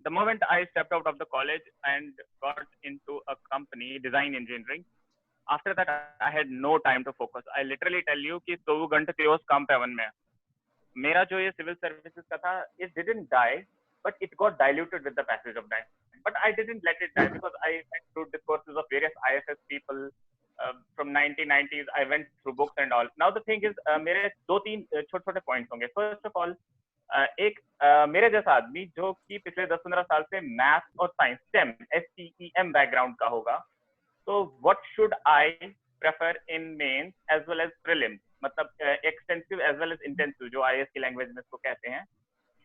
The moment I stepped out of the college and got into a company, design engineering, after that I had no time to focus. I literally tell you कि 2 घंटे थे उस काम पे में. मेरा जो ये civil services का था, it didn't die, but it got diluted with the passage of time. But I didn't let it die because I went through discourses of various IFS people from 1990s. I went through books and all. Now the thing is, मेरे 2-3 छोटे-छोटे points होंगे. First of all, एक मेरे जैसा आदमी जो कि पिछले 10-15 साल से मैथ और साइंस STEM बैकग्राउंड का होगा, तो what should I prefer in mains as well as prelims? मतलब extensive as well as intensive, जो IAS की लैंग्वेज में इसको कहते हैं.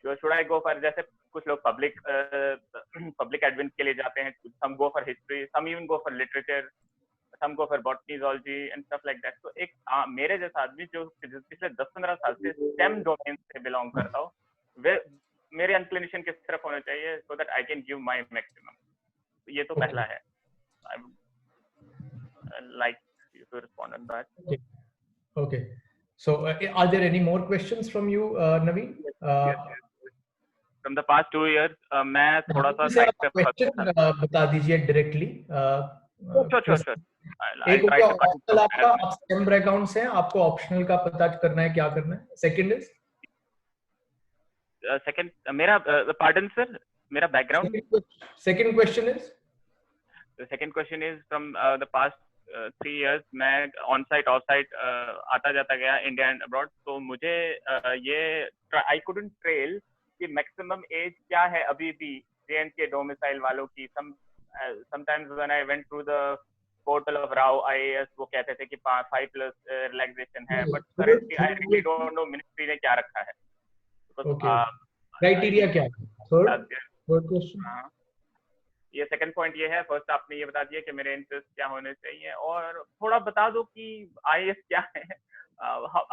Should I go for, जैसे कुछ लोग public admin के लिए जाते हैं, some go for history, some even go for literature, some go for botany, zoology and stuff like that. So एक मेरे जैसा आदमी जो पिछले 10-15 साल से STEM डोमेन से बिलोंग करता हो, वे मेरे इंक्लिनेशन किस तरफ होने चाहिए so that I can give my maximum. ये तो पहला है. I would like you to respond on that. Okay. So are there any more questions from you, Naveen? Yes. From the past 2 years, मैं थोड़ा सा question बता दीजिए directly. Sure. I'll एक हो try गया to cut it optional, short आपका as much. आप स्टेम बैकग्राउंड से हैं, आपको ऑप्शनल का पता करना है, क्या करना है. सेकंड इज Second, मेरा pardon sir, मेरा background. Second question is The second question is from the past 3 years मैं on site off site आता जाता गया India and abroad. तो मुझे ये I couldn't trail कि maximum age क्या है अभी भी J&K domicile वालों की. Sometimes when I went through the portal of Rao IAS वो कहते थे कि 5+ relaxation है, but currently I really don't know ministry ने क्या रखा है. क्राइटेरिया क्या है? Third question. ये सेकंड पॉइंट ये है. फर्स्ट आपने ये बता दिया कि मेरे इंटरेस्ट क्या होने चाहिए, और थोड़ा बता दो कि आईएएस क्या है,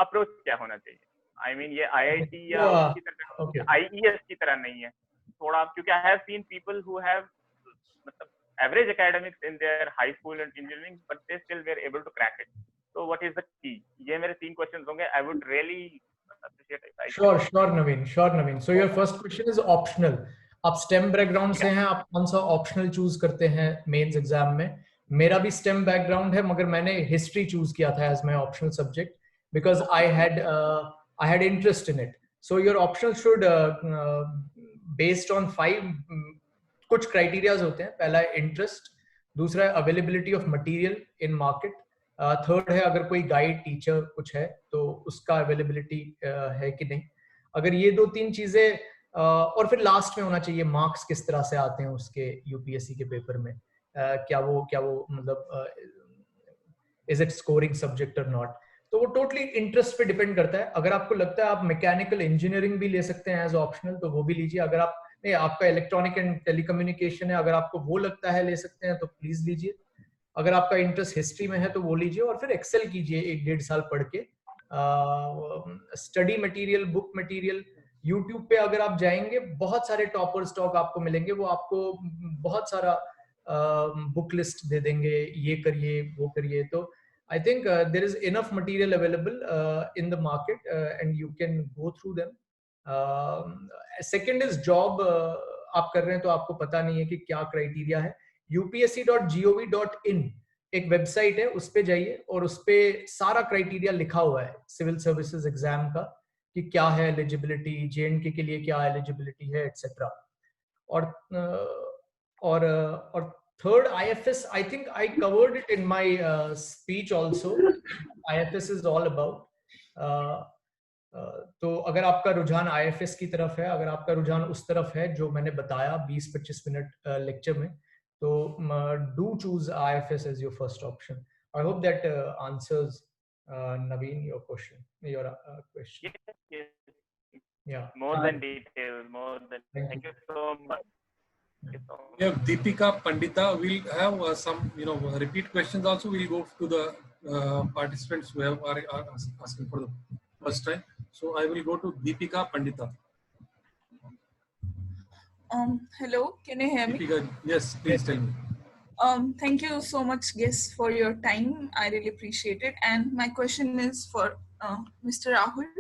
अप्रोच क्या होना चाहिए. आई मीन ये आईआईटी या उसकी तरह आईईएस की तरह नहीं है थोड़ा, क्योंकि I have seen people who have मतलब average academics in their high school and engineering, but they still were able to crack it. So what is the key? ये मेरे 3 क्वेश्चंस होंगे. I would really appreciate it. Sure Naveen. So your first question is optional. आप STEM background से हैं, आप कौन सा optional choose करते हैं मेंस एग्जाम में? मेरा भी STEM बैकग्राउंड है, मगर मैंने हिस्ट्री चूज किया था as my optional subject because I had interest in it. So your optional should based on 5 कुछ क्राइटेरियाज होते हैं. पहला है इंटरेस्ट, दूसरा है availability of material in market, third है अगर कोई गाइड टीचर कुछ है तो उसका अवेलेबिलिटी है कि नहीं. अगर ये 2-3 चीजें और फिर लास्ट में होना चाहिए मार्क्स किस तरह से आते हैं उसके यूपीएससी के पेपर में, क्या वो मतलब इज इट स्कोरिंग सब्जेक्ट और नॉट. तो वो टोटली इंटरेस्ट पे डिपेंड करता है. अगर आपको लगता है आप मैकेनिकल इंजीनियरिंग भी ले सकते हैं एज ऑप्शनल तो वो भी लीजिए. अगर आप नहीं, आपका इलेक्ट्रॉनिक एंड टेलीकम्युनिकेशन है, अगर आपको वो लगता है ले सकते हैं तो प्लीज लीजिए. अगर आपका इंटरेस्ट हिस्ट्री में है तो वो लीजिए और फिर एक्सेल कीजिए 1-1.5 साल पढ़ के. Study material, book material, YouTube पे अगर आप जाएंगे बहुत सारे टॉपर स्टॉक आपको मिलेंगे, वो आपको बहुत सारा बुक लिस्ट दे देंगे, ये करिए वो करिए. तो I think there is enough material available in the market and you can go through them. Second is job आप कर रहे हैं तो आपको पता नहीं है कि क्या क्राइटेरिया है. upsc.gov.in एक वेबसाइट है, उस पे जाइए और उस पे सारा क्राइटेरिया लिखा हुआ है सिविल सर्विसेज एग्जाम का कि क्या है एलिजिबिलिटी, जेएनके के लिए क्या एलिजिबिलिटी है एक्सेट्रा. और third IFS, I think I covered it in my speech also. IFS is all about तो अगर आपका रुझान IFS की तरफ है, अगर आपका रुझान उस तरफ है जो मैंने बताया 20-25 मिनट लेक्चर में, तो do choose IFS as your first option. I hope that answers Naveen your question. Yes. Yeah. More than details. Thank you so much. Yeah, Deepika Pandita will have some repeat questions also. We'll go to the participants who are asking for the first time. So I will go to Deepika Pandita. Hello, can you hear me? Deepika, yes, please tell me. Thank you so much, guys, for your time. I really appreciate it. And my question is for Mr. Rahul.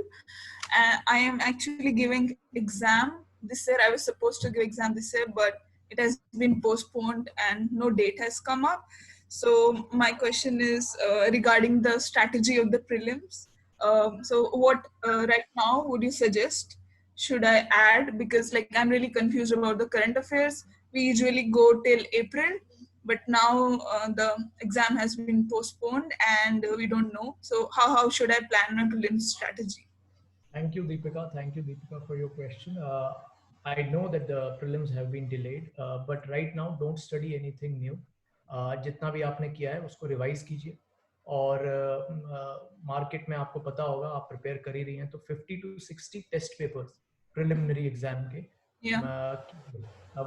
I am actually giving exam this year. I was supposed to give exam this year, but it has been postponed and no date has come up. So my question is regarding the strategy of the prelims. So what right now would you suggest? Should I add? Because I'm really confused about the current affairs. We usually go till April, but now the exam has been postponed and we don't know. So how should I plan my prelims strategy? Thank you, Deepika, for your question. I know that the prelims have been delayed, but right now don't study anything new. जितना भी आपने किया है उसको revise कीजिए. और market में आपको पता होगा, आप प्रिपेयर कर ही रही हैं, तो 50 to 60 test papers preliminary exam के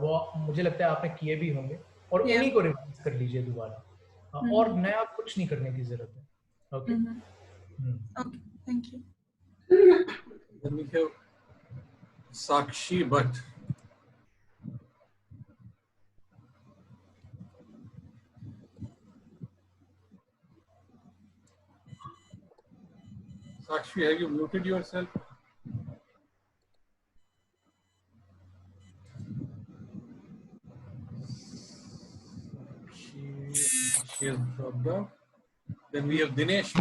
वो मुझे लगता है आपने किए भी होंगे और उन्हीं को रिवाइज कर लीजिए दोबारा. और नया कुछ नहीं करने की जरूरत है. Okay, Okay, thank you. Then we have Sakshi Bhatt. Sakshi, have you muted yourself? He has dropped out. Then we have Dinesh.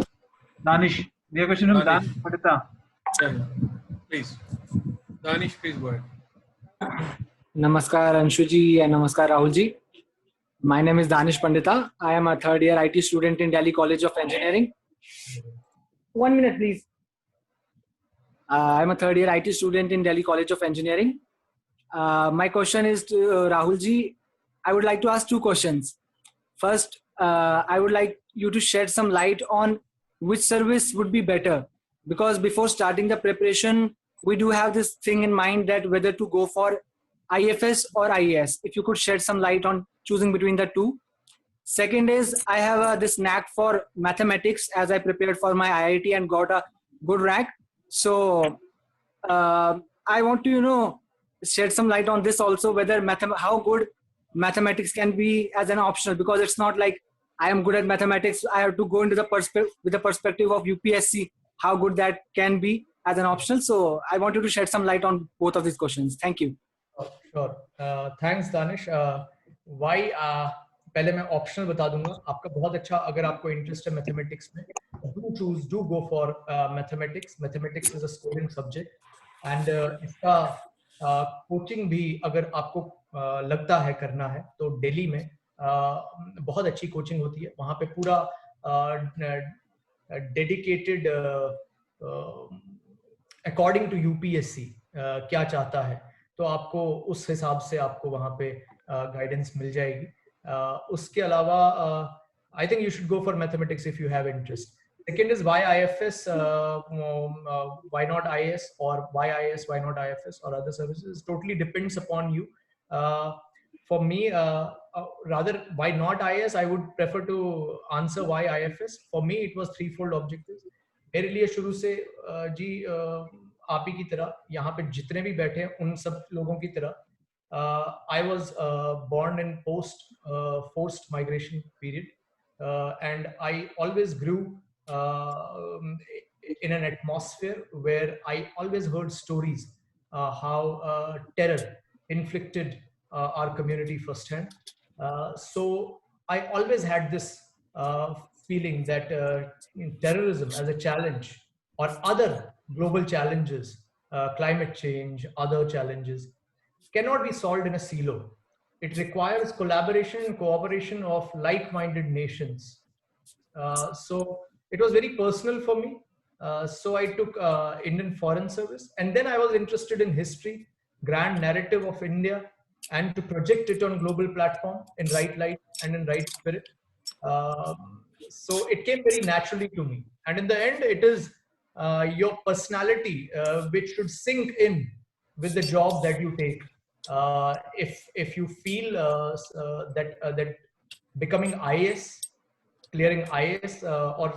Danish. We have a question from Dan Danish. Pandita. Yeah, please. Danish, please go ahead. Namaskar Anshuji and Namaskar Rahulji. My name is Danish Pandita. I am a third year IT student in Delhi College of Engineering. 1 minute, please. I'm a third year IT student in Delhi College of Engineering. My question is to Rahulji. I would like to ask two questions. First, I would like you to shed some light on which service would be better, because before starting the preparation, we do have this thing in mind that whether to go for IFS or IAS. If you could shed some light on choosing between the two. Second is, I have this knack for mathematics as I prepared for my IIT and got a good rank. So I want to, shed some light on this also, whether how good mathematics can be as an optional, because it's not like I am good at mathematics. I have to go into the perspective of UPSC, how good that can be as an optional. So I want you to shed some light on both of these questions. Thank you. Sure. Thanks, Danish. Why? पहले मैं optional बता दूंगा. आपका बहुत अच्छा, अगर आपको interest है मैथमेटिक्स में, do go for mathematics. Mathematics is a scoring subject, and इसका कोचिंग भी अगर आपको लगता है करना है तो दिल्ली में बहुत अच्छी कोचिंग होती है. वहाँ पे पूरा डेडिकेटेड अकॉर्डिंग टू यूपीएससी क्या चाहता है, तो आपको उस हिसाब से आपको वहाँ पे गाइडेंस मिल जाएगी. उसके अलावा I think you should go for mathematics if you have interest. Second is why IFS, why not IAS, or why IAS, why not IFS or other services. Totally depends upon you. For me, rather why not IAS, I would prefer to answer why IFS. For me, it was threefold objectives. मेरे लिए शुरू से जी आप ही की तरह यहाँ पे जितने भी बैठे हैं उन सब लोगों की तरह I was born in post forced migration period, and I always grew in an atmosphere where I always heard stories how terror inflicted our community firsthand. So I always had this feeling that terrorism as a challenge or other global challenges, climate change, other challenges, cannot be solved in a silo. It requires collaboration and cooperation of like-minded nations. So it was very personal for me. So I took Indian Foreign Service, and then I was interested in history, grand narrative of India, and to project it on global platform in right light and in right spirit. So it came very naturally to me. And in the end, it is your personality which should sink in with the job that you take. If you feel that becoming IAS, clearing IAS or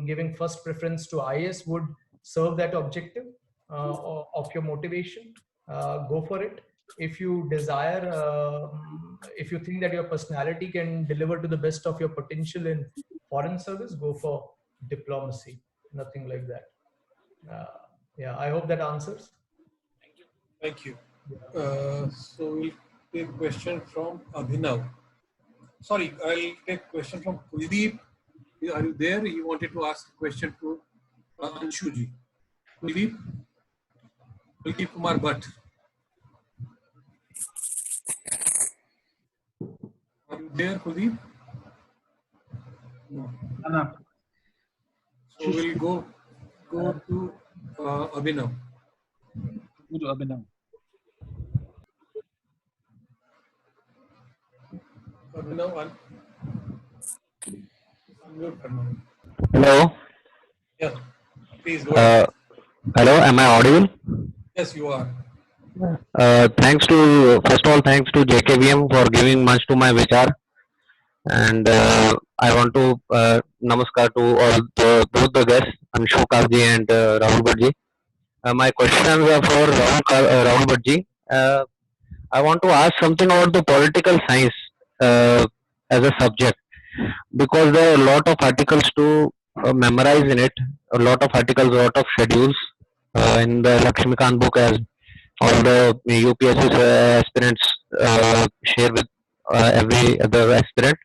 giving first preference to IAS would serve that objective of your motivation, go for it. If you desire, if you think that your personality can deliver to the best of your potential in foreign service, go for diplomacy. Nothing like that. Yeah, I hope that answers. Thank you. So we'll take question from Abhinav. Sorry, I'll take question from Kuldeep. Are you there? You wanted to ask a question to Anshuji. Kuldeep? Kuldeep Kumar Bhatt. Are you there, Kuldeep? No. No. So we'll go to Abhinav. Go to Abhinav. Abhinav, hello. Yeah, please go ahead. Hello, am I audible? Yes, you are. First of all, thanks to JKVM for giving much to my vichar, and I want to namaskar to both the guests, Anshu Karji and Rahul Bhattji. My questions are for Rahul Bhattji. I want to ask something about the political science as a subject, because there are a lot of articles to memorize in it, a lot of articles, a lot of schedules in the Lakshmikant book, as all the UPSC aspirants share with every other aspirant.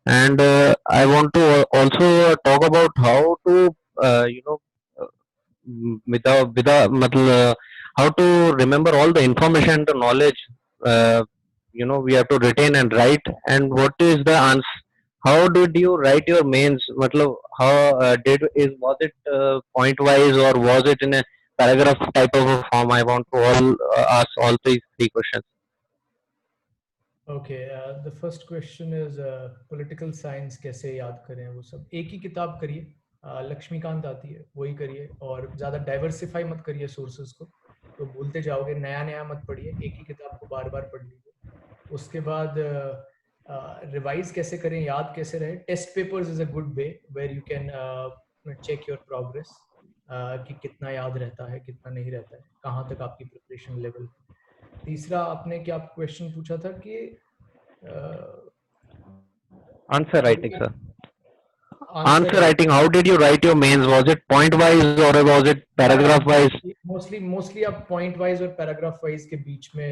And I want to also talk about how to you know how to remember all the information and the knowledge uh, we have to retain and write, and what is the answer. How did you write your mains? How was it point wise, or was it in a paragraph type of a form? I want to ask all these three questions. Okay, the first question is political science कैसे याद करें? वो सब एक ही किताब करिए, लक्ष्मीकांत आती है वही करिए, और ज़्यादा डाइवर्सिफाई मत करिए सोर्सेज को, तो भूलते जाओगे। नया नया मत पढ़िए, एक ही किताब को बार बार पढ़ लीजिए। उसके बाद रिवाइज कैसे करें, याद कैसे रहे? Test papers is a good way where you can check your progress, कि कितना याद रहता है, कितना नहीं रहता है, कहाँ तक आपकी प्रिपरेशन लेवल। तीसरा आपने क्या क्वेश्चन पूछा था कि answer writing sir, answer writing, how did you write your mains? Was it point wise or was it paragraph wise? Mostly आप पॉइंट वाइज और पैराग्राफ वाइज के बीच में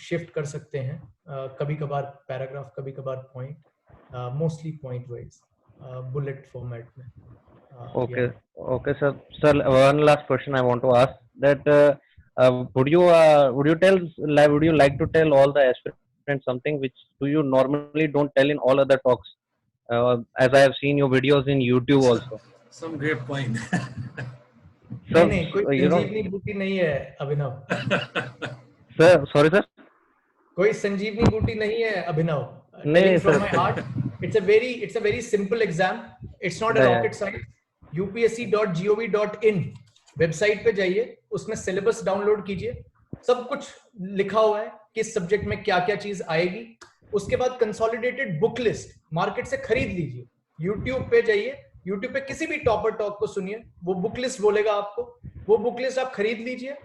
शिफ्ट कर सकते हैं, कभी कभार पैराग्राफ, कभी कभार point, mostly point wise bullet format में। Okay sir, one last question I want to ask, that would you like to tell all the aspirants something which you normally don't tell in all other talks, as I have seen your videos in YouTube also? Some great point. नहीं, कोई संजीवनी बूटी नहीं है अभिनव। Sir sorry sir, कोई संजीवनी बूटी नहीं है अभिनव। नहीं from my heart, it's a very simple exam, it's not a rocket science। upsc.gov.in website पे जाइए, उसमें सिलेबस डाउनलोड कीजिए, सब कुछ लिखा हुआ है किस सब्जेक्ट में क्या क्या चीज आएगी। उसके बाद कंसोलिडेटेड बुक लिस्ट मार्केट से खरीद लीजिए। यूट्यूब पे जाइए, यूट्यूब पे किसी भी टॉपर टॉक को सुनिए, वो बुक लिस्ट बोलेगा आपको, वो बुक लिस्ट आप खरीद लीजिए,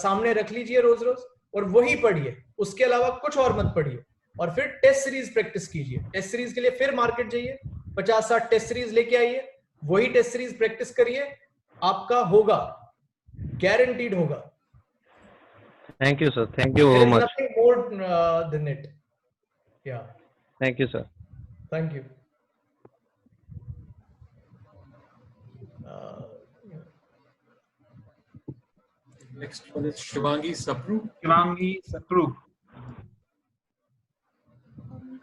सामने रख लीजिए रोज रोज, और वही पढ़िए। उसके अलावा कुछ और मत पढ़िए। और फिर टेस्ट सीरीज प्रैक्टिस कीजिए। टेस्ट सीरीज के लिए फिर मार्केट जाइए, 50-60 टेस्ट सीरीज लेके आइए, वही टेस्ट सीरीज प्रैक्टिस करिए, आपका होगा, गारंटीड होगा। Thank you sir, thank you very much. Nothing more than it. Yeah. Thank you sir. Thank you. Next one is Shivangi Sapru. Shivangi Sapru.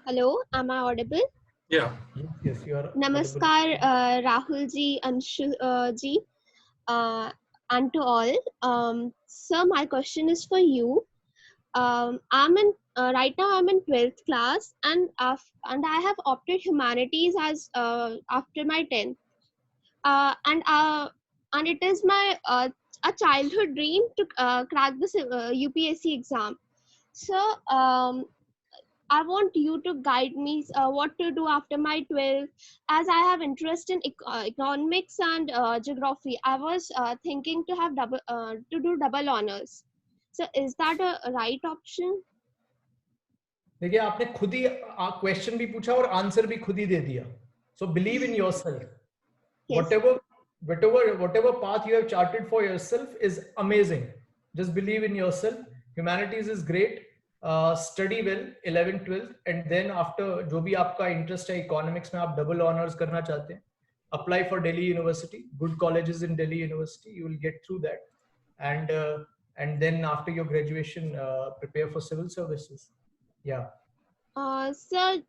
Hello, am I audible? Yeah. Yes, you are. Namaskar, Rahul ji, Anshu ji, and to all. Sir, my question is for you. Right now I'm in 12th class, and I have opted humanities as after my 10th, and it is my a childhood dream to crack this UPSC exam. So I want you to guide me what to do after my 12th, as I have interest in economics and geography. I was thinking to have do double honors. So is that a right option? देखिए, आपने खुद ही question भी पूछा और answer भी खुद ही दे दिया। So believe in yourself. Yes. Whatever path you have charted for yourself is amazing. Just believe in yourself. Humanities is great. Study well 11th 12th, and then after जो भी आपका इंटरेस्ट है इकोनॉमिक्स में, आप double honours करना चाहते हैं, apply for Delhi university, good colleges in Delhi university, you will get through that, and then after your graduation prepare for civil services. Yeah. Sir,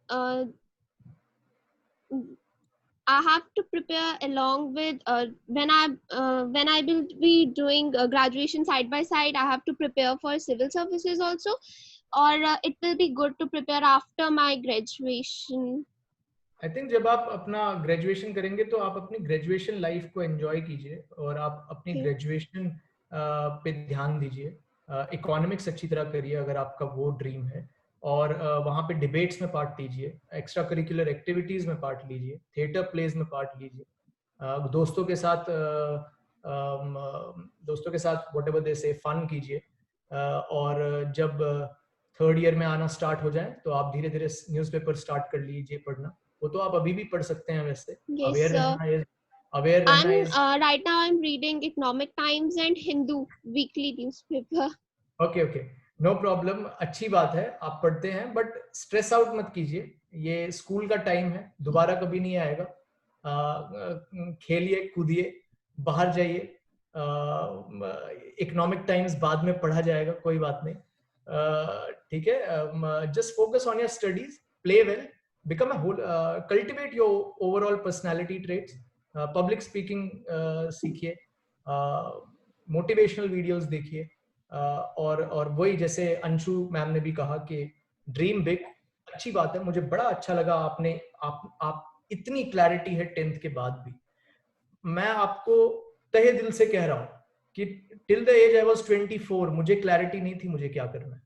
I have to prepare along with when I will be doing graduation side by side. I have to prepare for civil services also, or it will be good to prepare after my graduation. I think जब आप अपना graduation करेंगे तो आप अपनी graduation life को enjoy कीजिए, और आप अपनी ग्रेजुएशन पे ध्यान दीजिए। इकोनॉमिक्स अच्छी तरह करिए अगर आपका वो ड्रीम है, और वहाँ पे डिबेट्स में पार्ट लीजिए, एक्स्ट्रा करिकुलर एक्टिविटीज में पार्ट लीजिए, थिएटर प्लेज में पार्ट लीजिए, दोस्तों के साथ व्हाटएवर दे से फन कीजिए, और जब थर्ड ईयर में आना स्टार्ट हो जाए तो आप धीरे धीरे न्यूज़पेपर स्टार्ट कर लीजिए पढ़ना। वो तो आप अभी भी पढ़ सकते हैं वैसे। Aware right now I'm reading Economic Times and Hindu weekly newspaper. Okay. No problem, अच्छी बात है आप पढ़ते हैं, बट स्ट्रेस आउट मत कीजिए, ये स्कूल का टाइम है, दोबारा कभी नहीं आएगा। खेलिए कूदिए, बाहर जाइए, इकोनॉमिक टाइम्स बाद में पढ़ा जाएगा, कोई बात नहीं, ठीक है। Just focus on your studies, play well, become a whole, cultivate your overall personality traits, public speaking सीखिए, मोटिवेशनल वीडियोस देखिए, और वही जैसे अंशु मैम ने भी कहा कि ड्रीम बिग, अच्छी बात है, मुझे बड़ा अच्छा लगा आपने आप इतनी क्लैरिटी है 10th के बाद भी। मैं आपको तहे दिल से कह रहा हूँ कि till the age I was 24 मुझे क्लैरिटी नहीं थी मुझे क्या करना है,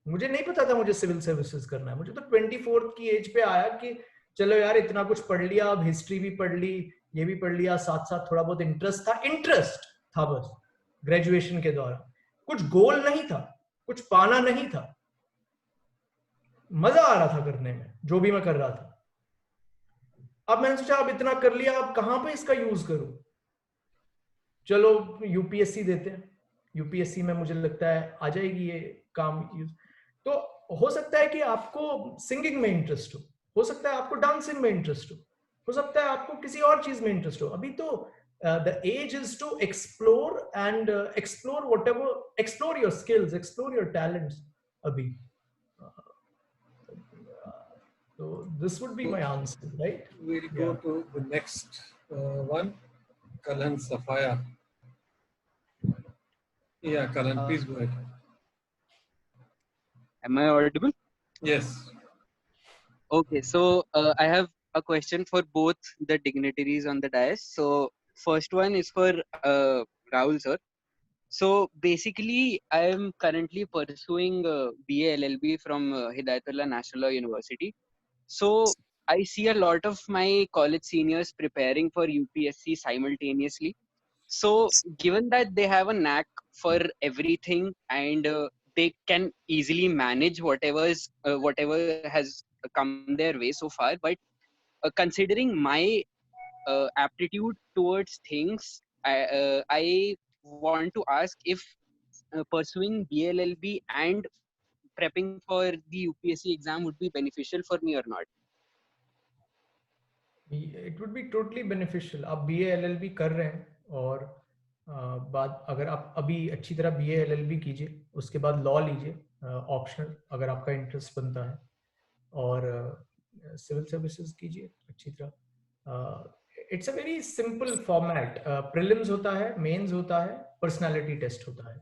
मुझे नहीं पता था मुझे सिविल सर्विसेज करना है। मुझे तो 24 की एज पे आया कि चलो यार इतना कुछ पढ़ लिया, अब हिस्ट्री भी पढ़ ली, ये भी पढ़ लिया, साथ साथ थोड़ा बहुत इंटरेस्ट था बस ग्रेजुएशन के दौरान, कुछ गोल नहीं था, कुछ पाना नहीं था, मजा आ रहा था करने में जो भी मैं कर रहा था। अब मैंने सोचा अब इतना कर लिया, अब कहां पे इसका यूज करूं, चलो यूपीएससी देते हैं, यूपीएससी में मुझे लगता है आ जाएगी ये काम यूज। तो हो सकता है कि आपको सिंगिंग में इंटरेस्ट हो सकता है आपको डांसिंग में इंटरेस्ट हो सकता है आपको किसी और चीज में इंटरेस्ट हो। अभी तो the age is to explore and explore your skills, explore your talents अभी। So this would be my answer, right? We'll go to the next one, Kalan Safaya. Yeah, Kalan, please go ahead. Am I audible? Yes. Okay, so I have a question for both the dignitaries on the dais. So first one is for Rahul sir. So basically, I am currently pursuing BA LLB from Hidayatullah National Law University. So I see a lot of my college seniors preparing for UPSC simultaneously. So given that they have a knack for everything and they can easily manage whatever has come their way so far, but considering my aptitude towards things, I want to ask if pursuing BLLB and prepping for the UPSC exam would be beneficial for me or not. It would be totally beneficial. आप BA LLB कर रहे हैं और बाद अगर आप अभी अच्छी तरह BA LLB कीजिए, उसके बाद लॉ लीजिए ऑप्शनल अगर आपका इंटरेस्ट बनता है, और सिविल सर्विसेज कीजिए अच्छी तरह। It's a very simple format, prelims होता है, मेंस होता है, पर्सनालिटी टेस्ट होता है।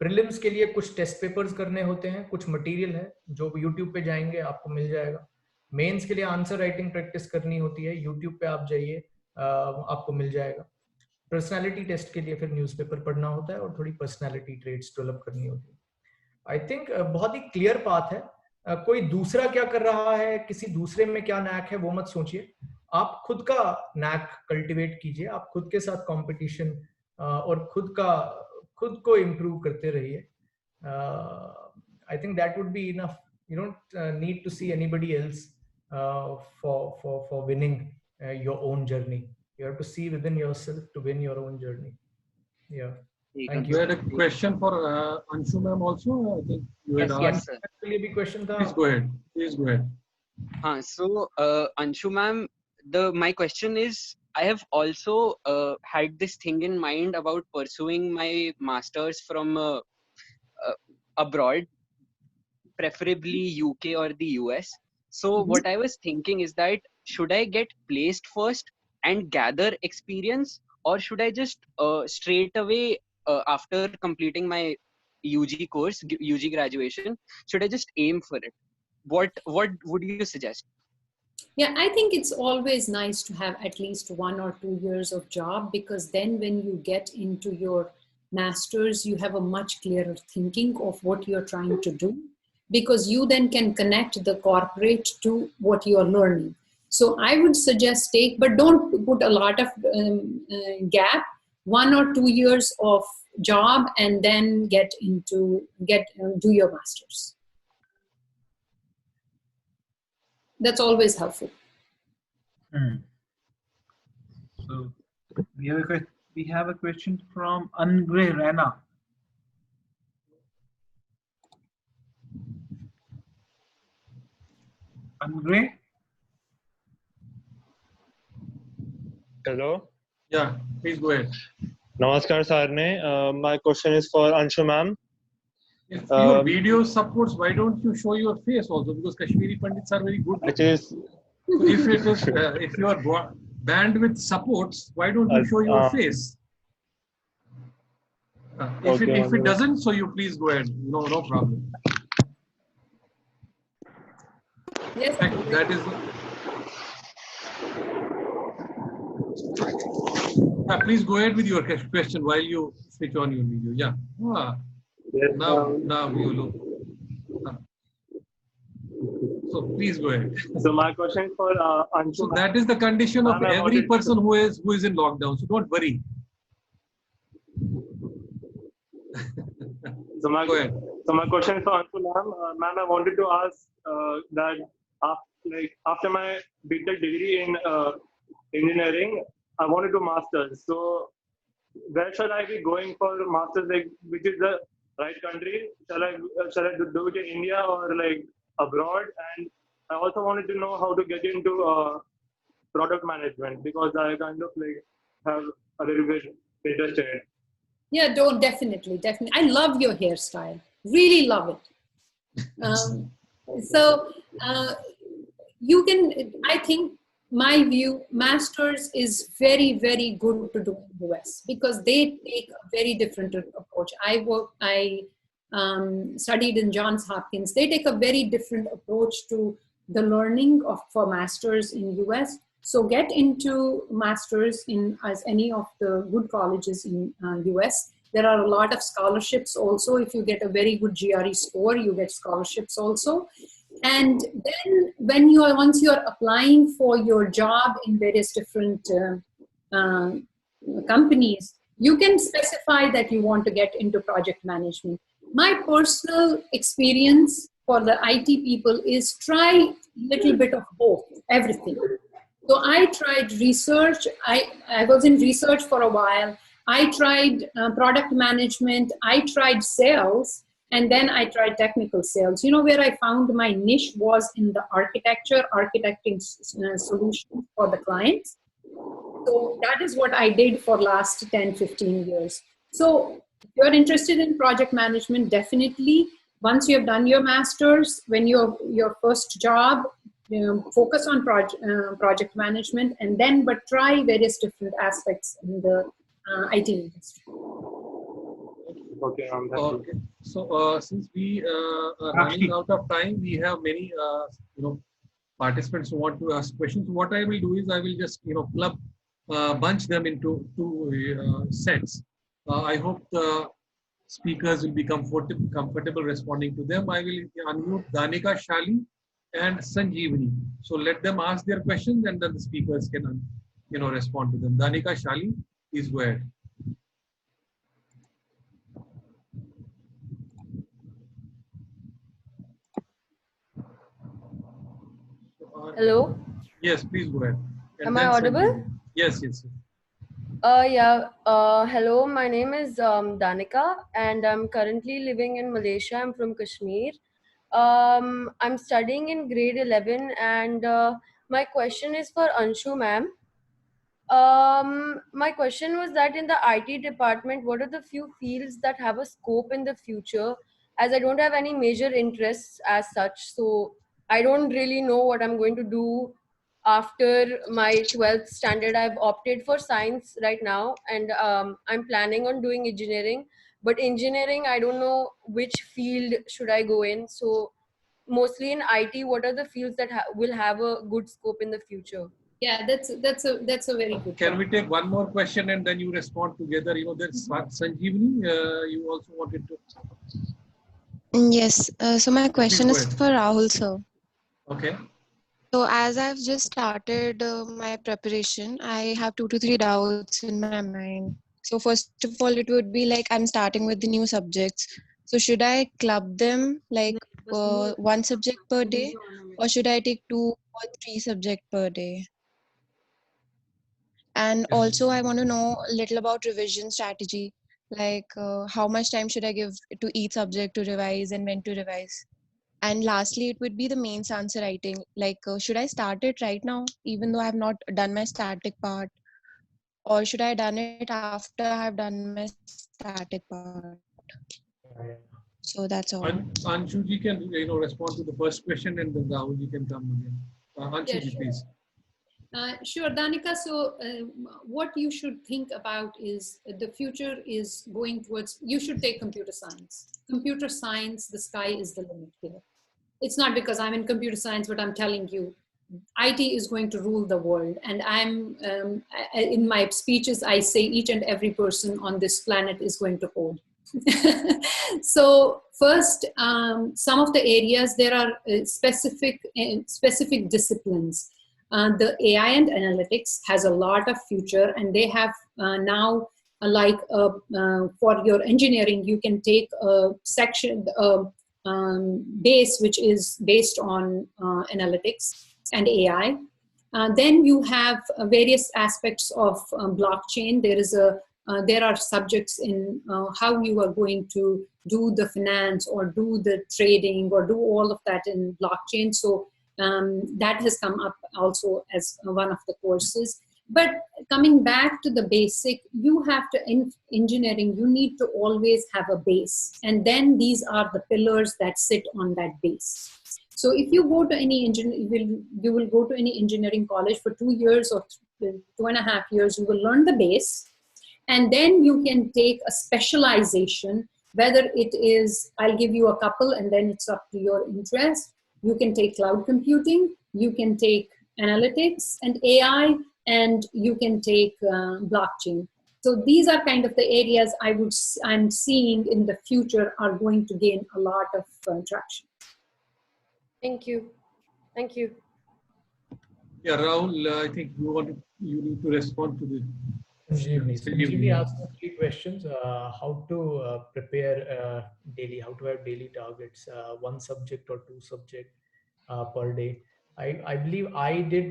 प्रीलिम्स के लिए कुछ टेस्ट पेपर्स करने होते हैं, कुछ मटेरियल है जो यूट्यूब पे जाएंगे आपको मिल जाएगा। मेंस के लिए आंसर राइटिंग प्रैक्टिस करनी होती है, यूट्यूब पे आप जाइए आपको मिल जाएगा। पर्सनालिटी टेस्ट के लिए फिर न्यूज़पेपर पढ़ना होता है और थोड़ी पर्सनालिटी ट्रेट्स डेवलप करनी होती है। आई थिंक बहुत ही क्लियर पाथ है। कोई दूसरा क्या कर रहा है, किसी दूसरे में क्या नैक है वो मत सोचिए, आप खुद का नैक कल्टीवेट कीजिए, आप खुद के साथ कंपटीशन और खुद को इम्प्रूव करते रहिए। I think that would be enough. You don't need to see anybody else for winning your own journey. You have to see within yourself to win your own journey. Yeah. Thank you. You had a question for Anshu ma'am also. I think you had Yes, sir. Question tha. Please go ahead. Please go ahead. So Anshu ma'am, my question is, I have also had this thing in mind about pursuing my masters from abroad, preferably UK or the US. So what I was thinking is that should I get placed first and gather experience, or should I just straight away after completing my UG course, UG graduation, should I just aim for it? What would you suggest? Yeah, I think it's always nice to have at least 1 or 2 years of job, because then when you get into your masters, you have a much clearer thinking of what you're trying to do, because you then can connect the corporate to what you're learning. So I would suggest take, but don't put a lot of gap, 1 or 2 years of job, and then do your masters. That's always helpful. So we have a question from Andre Rana. Andre? Hello. Yeah, please go ahead. Namaskar, Sarne. My question is for Anshu ma'am. If your video supports, why don't you show your face also? Because Kashmiri Pandits are very good. It is. So if it is, if your bandwidth supports, why don't you show your face? If it doesn't, so you please go ahead. No problem. Yes. That is. Please go ahead with your question while you switch on your video. Yeah. Yes, now you look. So please go ahead. So my question for Anshu. So that is the condition of every person who is in lockdown. So don't worry. So my question is for Anshu ma'am. Ma'am, I wanted to ask that after my BTech degree in engineering, I wanted to masters. So where shall I be going for masters? Like, which is the right country? Shall I do it in India or like abroad? And I also wanted to know how to get into product management, because I kind of like have a little bit interest in it. Yeah, definitely. I love your hairstyle. Really love it. You can, I think, my view, masters is very, very good to do in the US because they take a very different approach. I studied in Johns Hopkins. They take a very different approach to the learning for masters in US. So get into masters in as any of the good colleges in US. There are a lot of scholarships also. If you get a very good GRE score, you get scholarships also. And then once you're applying for your job in various different companies, you can specify that you want to get into project management. My personal experience for the IT people is try a little bit of both, everything. So I tried research. I was in research for a while. I tried product management. I tried sales. And then I tried technical sales. You know, where I found my niche was in the architecting solutions for the clients. So that is what I did for last 10, 15 years. So if you're interested in project management, definitely, once you have done your master's, when your first job, focus on project management, and then but try various different aspects in the IT industry. Okay. So since we are running out of time, we have many participants who want to ask questions. What I will do is I will just bunch them into two sets. I hope the speakers will be comfortable responding to them. I will unmute Danika, Shali, and Sanjeevani. So let them ask their questions, and then the speakers can respond to them. Danika, Shali, please go ahead. Hello? Yes, please go ahead. Am I audible? Yes. Hello, my name is Danika and I'm currently living in Malaysia. I'm from Kashmir. I'm studying in grade 11 and my question is for Anshu ma'am. My question was that in the IT department, what are the few fields that have a scope in the future, as I don't have any major interests as such. So I don't really know what I'm going to do after my 12th standard. I've opted for science right now and I'm planning on doing engineering, but engineering, I don't know which field should I go in. So mostly in IT, what are the fields that will have a good scope in the future? Yeah, that's a very good. Can we take one more question and then you respond together? There's Sanjeevani, you also wanted to. Yes. So my question is for Rahul sir. Okay. So as I've just started my preparation, I have 2 to 3 doubts in my mind. So first of all, it would be like I'm starting with the new subjects. So should I club them like one subject per day, or should I take 2 or 3 subjects per day? And also I want to know a little about revision strategy, like how much time should I give to each subject to revise and when to revise? And lastly, it would be the mains answer writing. Like, should I start it right now, even though I have not done my static part? Or should I done it after I have done my static part? So that's all. Anshu ji can respond to the first question, and then Rahul ji can come again. Anshu ji, sure. please. Sure, Danika. So what you should think about is the future is going towards, you should take computer science. Computer science, the sky is the limit here. It's not because I'm in computer science, but I'm telling you, IT is going to rule the world. And I'm, in my speeches, I say each and every person on this planet is going to code. So first, some of the areas, there are specific disciplines. The AI and analytics has a lot of future, and they have now for your engineering, you can take a section, base which is based on analytics and AI. Then you have various aspects of blockchain. There are subjects in how you are going to do the finance or do the trading or do all of that in blockchain. So that has come up also as one of the courses. But coming back to the basic, you have to, in engineering, you need to always have a base. And then these are the pillars that sit on that base. So if you go to any you will go to any engineering college for 2 years or 2.5 years, you will learn the base. And then you can take a specialization, whether it is, I'll give you a couple and then it's up to your interest. You can take cloud computing, you can take analytics and AI, and you can take blockchain. So these are kind of the areas I'm seeing in the future are going to gain a lot of traction. Thank you. Thank you. Yeah, Rahul, I think you need to respond to this. Sanjeevni asked 3 questions. How to prepare daily, how to have daily targets, 1 subject or 2 subject per day. I believe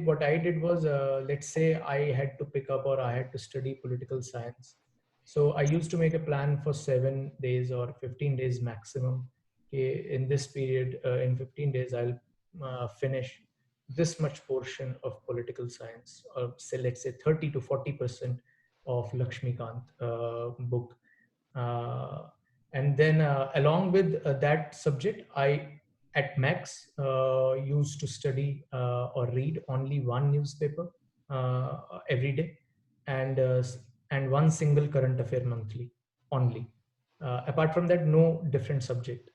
what I did was, let's say I had to pick up or I had to study political science. So I used to make a plan for 7 days or 15 days maximum. Okay, in this period, in 15 days, I'll finish this much portion of political science, or say, let's say 30 to 40% of Lakshmikant book. And then along with that subject, I at max used to study or read only 1 newspaper every day, and 1 single current affair monthly only. Apart from that, no different subject.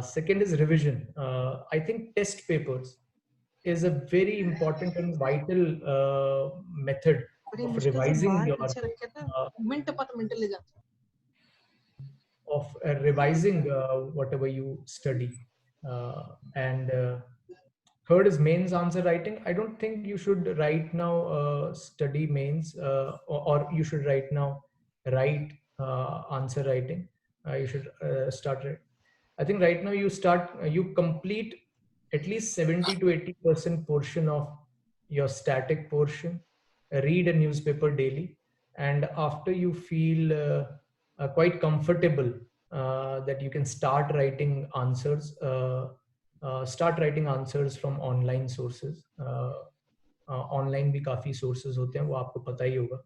Second is revision. I think test papers is a very important and vital method of revising your whatever you study. And third is mains answer writing. I don't think you should right now study mains or you should right now write answer writing. You should start it. I think right now you complete at least 70 to 80% portion of your static portion, read a newspaper daily, and after you feel quite comfortable that you can start writing answers from online sources. Online भी काफी sources होते हैं, वो आपको पता ही होगा.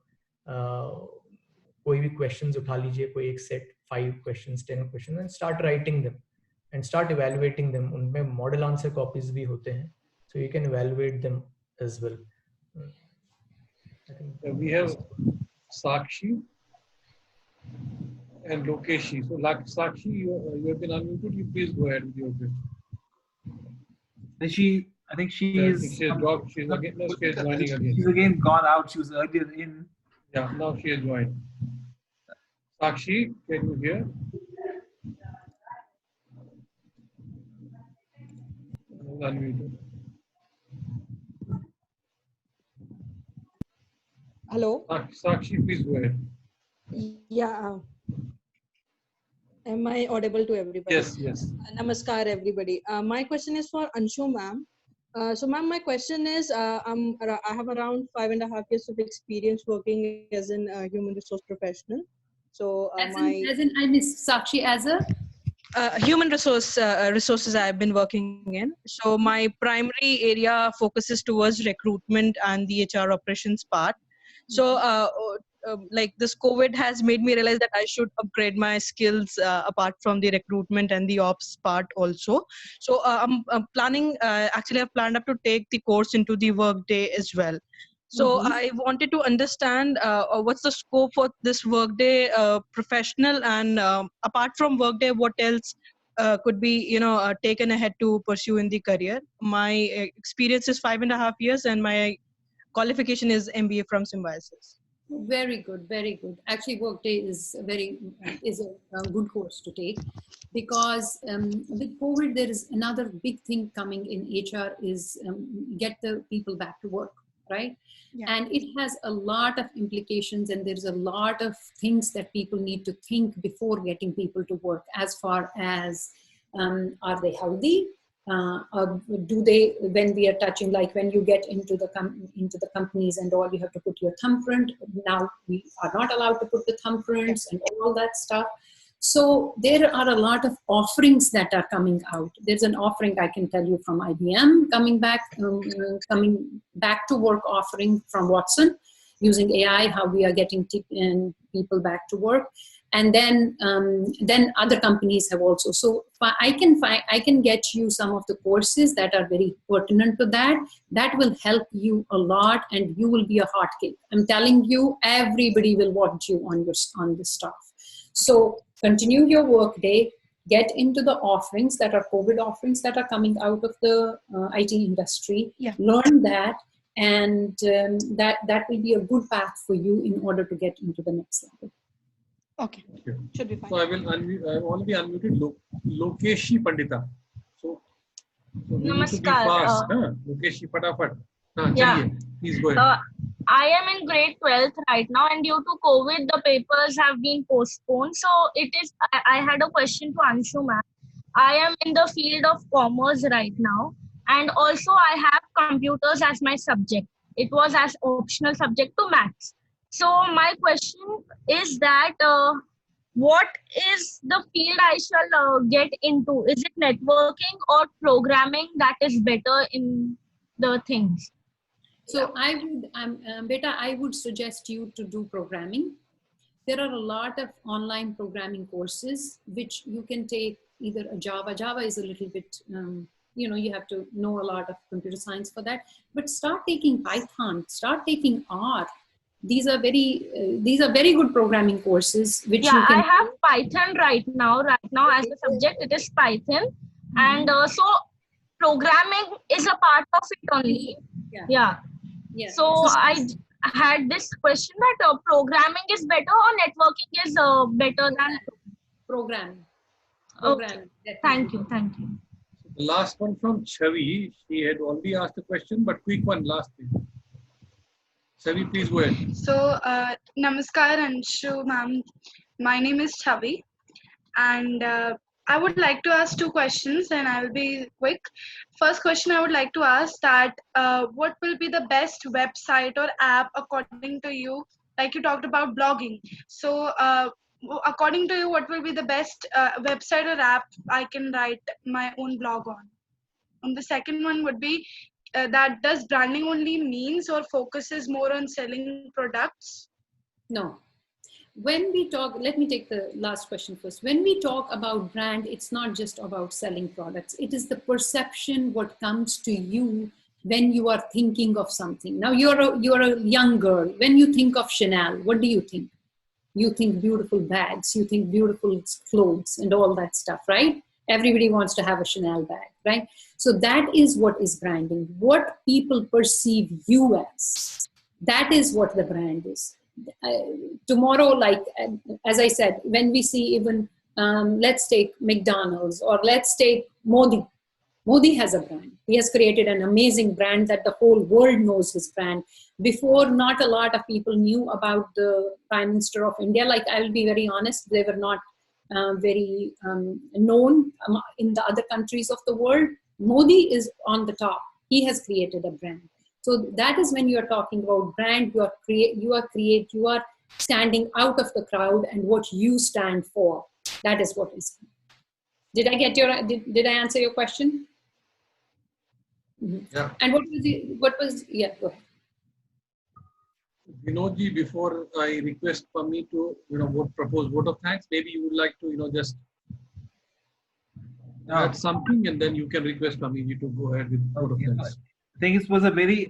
कोई भी questions उठा लीजिए, कोई एक set 5 questions 10 questions and start writing them and start evaluating them. उनमें model answer copies भी होते हैं, so you can evaluate them as well. We have Sakshi and Lokeshi. So Sakshi, you have been unmuted. You please go ahead with your question. I think she is. She has dropped. She's joining again. She's again gone out. She was earlier in. Yeah, now she has joined. Sakshi, can you hear? Unmuted. Hello. Sakshi, please go ahead. Yeah. Am I audible to everybody? Yes, yes. Namaskar, everybody. My question is for Anshu, ma'am. So, ma'am, my question is, I have around 5.5 years of experience working as a human resource professional. So, I miss Sakshi as a? human resources I've been working in. So my primary area focuses towards recruitment and the HR operations part. So like this COVID has made me realize that I should upgrade my skills apart from the recruitment and the ops part also. So I'm planning, actually I've planned up to take the course into the Workday as well. So I wanted to understand what's the scope for this Workday professional, and apart from Workday, what else could be taken ahead to pursue in the career. My experience is 5.5 years, and my qualification is MBA from Symbiosis. Very good, very good. Actually, Workday is a good course to take, because with COVID, there is another big thing coming in HR is get the people back to work, right? Yeah. And it has a lot of implications, and there's a lot of things that people need to think before getting people to work, as far as are they healthy? Or do they, when we are touching, like when you get into the companies and all, you have to put your thumbprint. Now we are not allowed to put the thumbprints and all that stuff. So there are a lot of offerings that are coming out. There's an offering, I can tell you, from IBM coming back to work offering from Watson, using AI, how we are getting people back to work. And then other companies have also. So I can get you some of the courses that are very pertinent to that. That will help you a lot, and you will be a hot cake. I'm telling you, everybody will want you on this stuff. So continue your work day, get into the offerings that are COVID offerings that are coming out of the IT industry. Yeah. Learn that, and that will be a good path for you in order to get into the next level. Okay, should be fine. So I will unmute. I have already unmuted Lokeshi Pandita. So we need to be fast. Lokeshi, fatafat. Yeah. Please go ahead. I am in grade 12th right now, and due to COVID, the papers have been postponed. So I had a question to Anshu ma'am. I am in the field of commerce right now, and also I have computers as my subject. It was as optional subject to maths. So my question is that what is the field I shall get into? Is it networking or programming that is better in the things? So I would, Beta, I would suggest you to do programming. There are a lot of online programming courses which you can take, either a Java. Java is a little bit, you have to know a lot of computer science for that. But start taking Python, start taking R. These are very good programming courses which you can. I have Python right now as a subject. It is Python, and so programming is a part of it only. Yeah. So I had this question that programming is better or networking is better than programming. Okay. Thank you. The last one from Chavi. She had already asked a question, but quick one, last thing. Chavi, please go ahead. So, Namaskar, Anshu ma'am. My name is Chavi, and I would like to ask 2 questions, and I will be quick. First question I would like to ask that what will be the best website or app according to you? Like you talked about blogging. So, according to you, what will be the best website or app I can write my own blog on? And the second one would be, that does branding only means or focuses more on selling products? No. When we talk, let me take the last question first. When we talk about brand, it's not just about selling products. It is the perception, what comes to you when you are thinking of something. Now you're a young girl. When you think of Chanel, what do you think? You think beautiful bags, you think beautiful clothes and all that stuff, right? Everybody wants to have a Chanel bag, right? So that is what is branding. What people perceive you as, that is what the brand is. Tomorrow, like, as I said, when we see even, let's take McDonald's or let's take Modi. Modi has a brand. He has created an amazing brand that the whole world knows his brand. Before, not a lot of people knew about the Prime Minister of India. Like, I will be very honest, they were not very known in the other countries of the world. Modi is on the top. He has created a brand. So that is when you are talking about brand, you are standing out of the crowd, and what you stand for. That is what is. Did I get your, did I answer your question? Yeah. And what was, yeah, go ahead. Vinodji, before I request Pami to, propose vote of thanks, maybe you would like to, just add something, and then you can request Pami to go ahead with vote of thanks. I think it was a very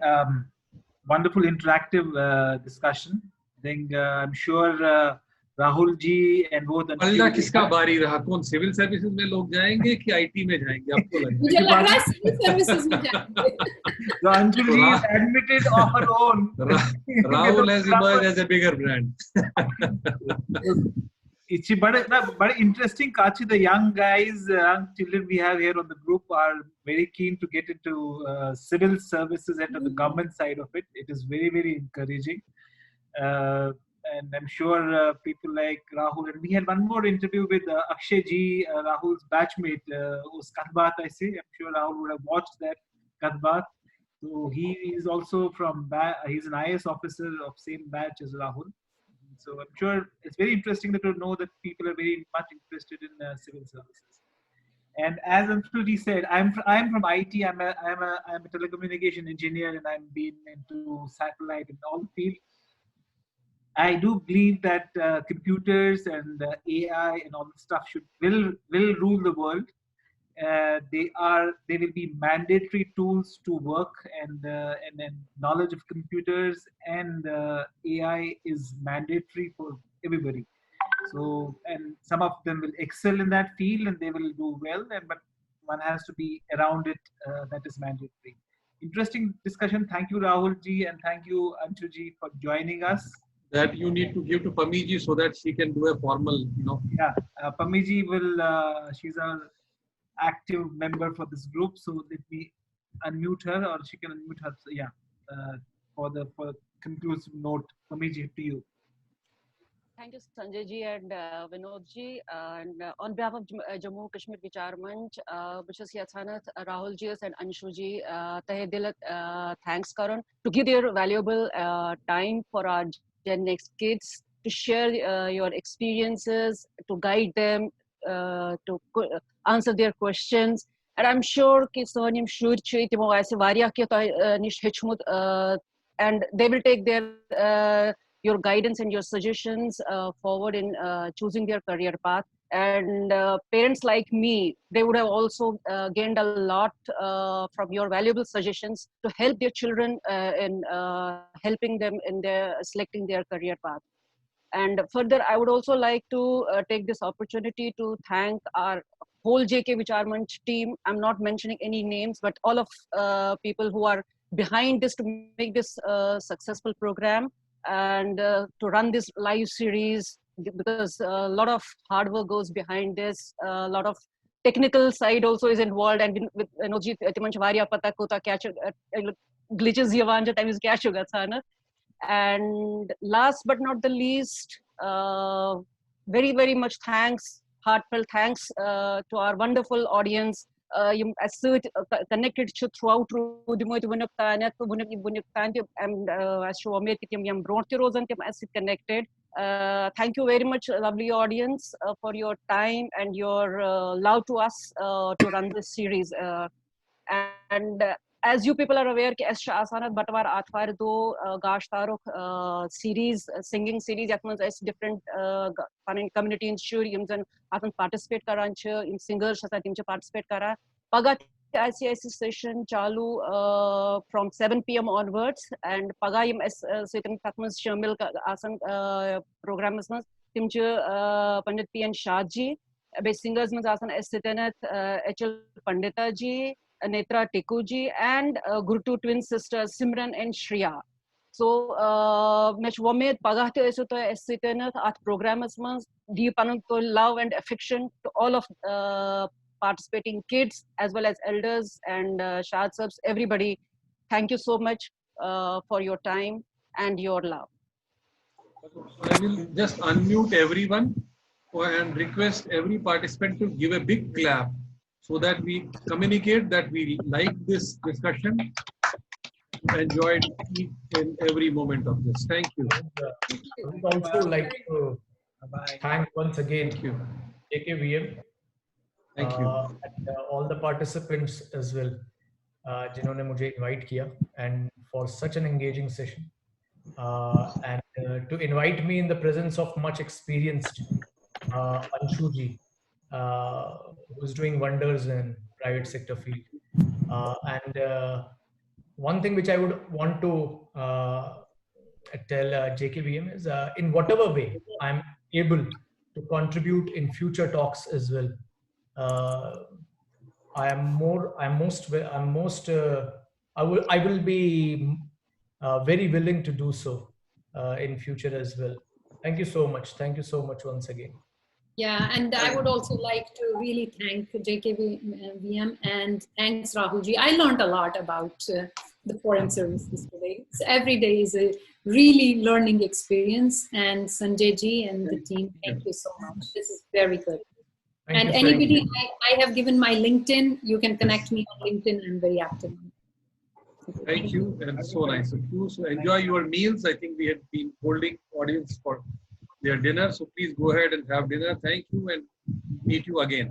wonderful interactive discussion. I think I'm sure Rahul ji and both. अल्लाह किसका बारी रहा, कौन civil services में लोग जाएंगे कि IT में जाएंगे, आपको लगता है? मुझे लग रहा है सिविल सर्विसेज में जाएंगे. So Anshul ji is admitted on her own. Rahul has emerged as a bigger brand. It's but interesting. Kachi, the young guys, young children we have here on the group are very keen to get into civil services and to the government side of it. It is very, very encouraging. And I'm sure people like Rahul, and we had one more interview with Akshay ji, Rahul's batchmate, who's Kadbat, I say. I'm sure Rahul would have watched that Kadbat. So he is also from, he's an IS officer of same batch as Rahul. So I'm sure it's very interesting to know that people are very much interested in civil services. And as Anshul said, I'm from IT. I'm a telecommunication engineer, and I'm been into satellite and all the field. I do believe that computers and AI and all the stuff will rule the world. They will be mandatory tools to work, and knowledge of computers and AI is mandatory for everybody. So, and some of them will excel in that field and they will do well, but one has to be around it. That is mandatory. Interesting discussion. Thank you, Rahul ji, and thank you, Anshul ji, for joining us. That you need to give to Pami ji so that she can do a formal, Yeah, Pami ji will. She's an active member for this group, so let me unmute her, or she can unmute her. So, yeah, for conclusive note, Pami ji, to you. Thank you, Sanjay ji and Vinod ji. And on behalf of Jammu Kashmir Vichar Manch, Mr. Siyatsanat, Rahul ji and Anshu ji, tahe dil thanks karan to give your valuable time for our Gen Next kids to share your experiences, to guide them, to answer their questions. And I'm sure कि सोनिम शुर चे तिमो ऐसे वारिया के तो निश हिचमुत and they will take their your guidance and your suggestions forward in choosing their career path. And parents like me, they would have also gained a lot from your valuable suggestions to help their children in helping them in their selecting their career path. And further, I would also like to take this opportunity to thank our whole JK Vichar Manch team. I'm not mentioning any names, but all of people who are behind this to make this successful program and to run this live series, because a lot of hard work goes behind this. A lot of technical side also is involved, and with Noji Timanchvaria Pata Kota catch glitches Yavanja time is catch. And last but not the least, very, very much thanks, heartfelt thanks to our wonderful audience. As connected throughout and connected. Thank you very much, lovely audience, for your time and your love to us to run this series. And as you people are aware, as Asanat Batwar Atwar do Gash Tarok series, singing series, as different community institute, and participate karanche, in singers, participate kara. Pagat ICIC session chalu from 7 p.m. onwards, and Pagayim as Sitam Tatmas Shamil Asan program is Timche Pandit P. N. Shahji, base singers Asan S. Sitanet HL Pandita ji, Netra Tekuji, and Gurtu twin sisters Simran and Shriya. So, much womed Pagate Esuto Esitenet at programmers deep love and affection to all of participating kids as well as elders and Shad subs, everybody. Thank you so much for your time and your love. I will just unmute everyone and request every participant to give a big clap so that we communicate that we like this discussion, enjoyed each and every moment of this. Thank you. I would also like to thank once again JKVM. Thank you. And all the participants as well, जिन्होंने मुझे invite किया, and for such an engaging session, and to invite me in the presence of much experienced Anshu ji, who's doing wonders in private sector field. And one thing which I would want to tell JKVM is, in whatever way I'm able to contribute in future talks as well, I will be very willing to do so in future as well. Thank you so much. Thank you so much once again. Yeah, and I would also like to really thank JKVM and thanks Rahulji. I learned a lot about the foreign services today. So every day is a really learning experience, and Sanjay ji and the team, thank you so much. This is very good. And anybody, I have given my LinkedIn. You can connect me on LinkedIn. I'm very active. Thank you, and so nice of you. So enjoy your meals. I think we had been holding audience for their dinner. So please go ahead and have dinner. Thank you, and meet you again.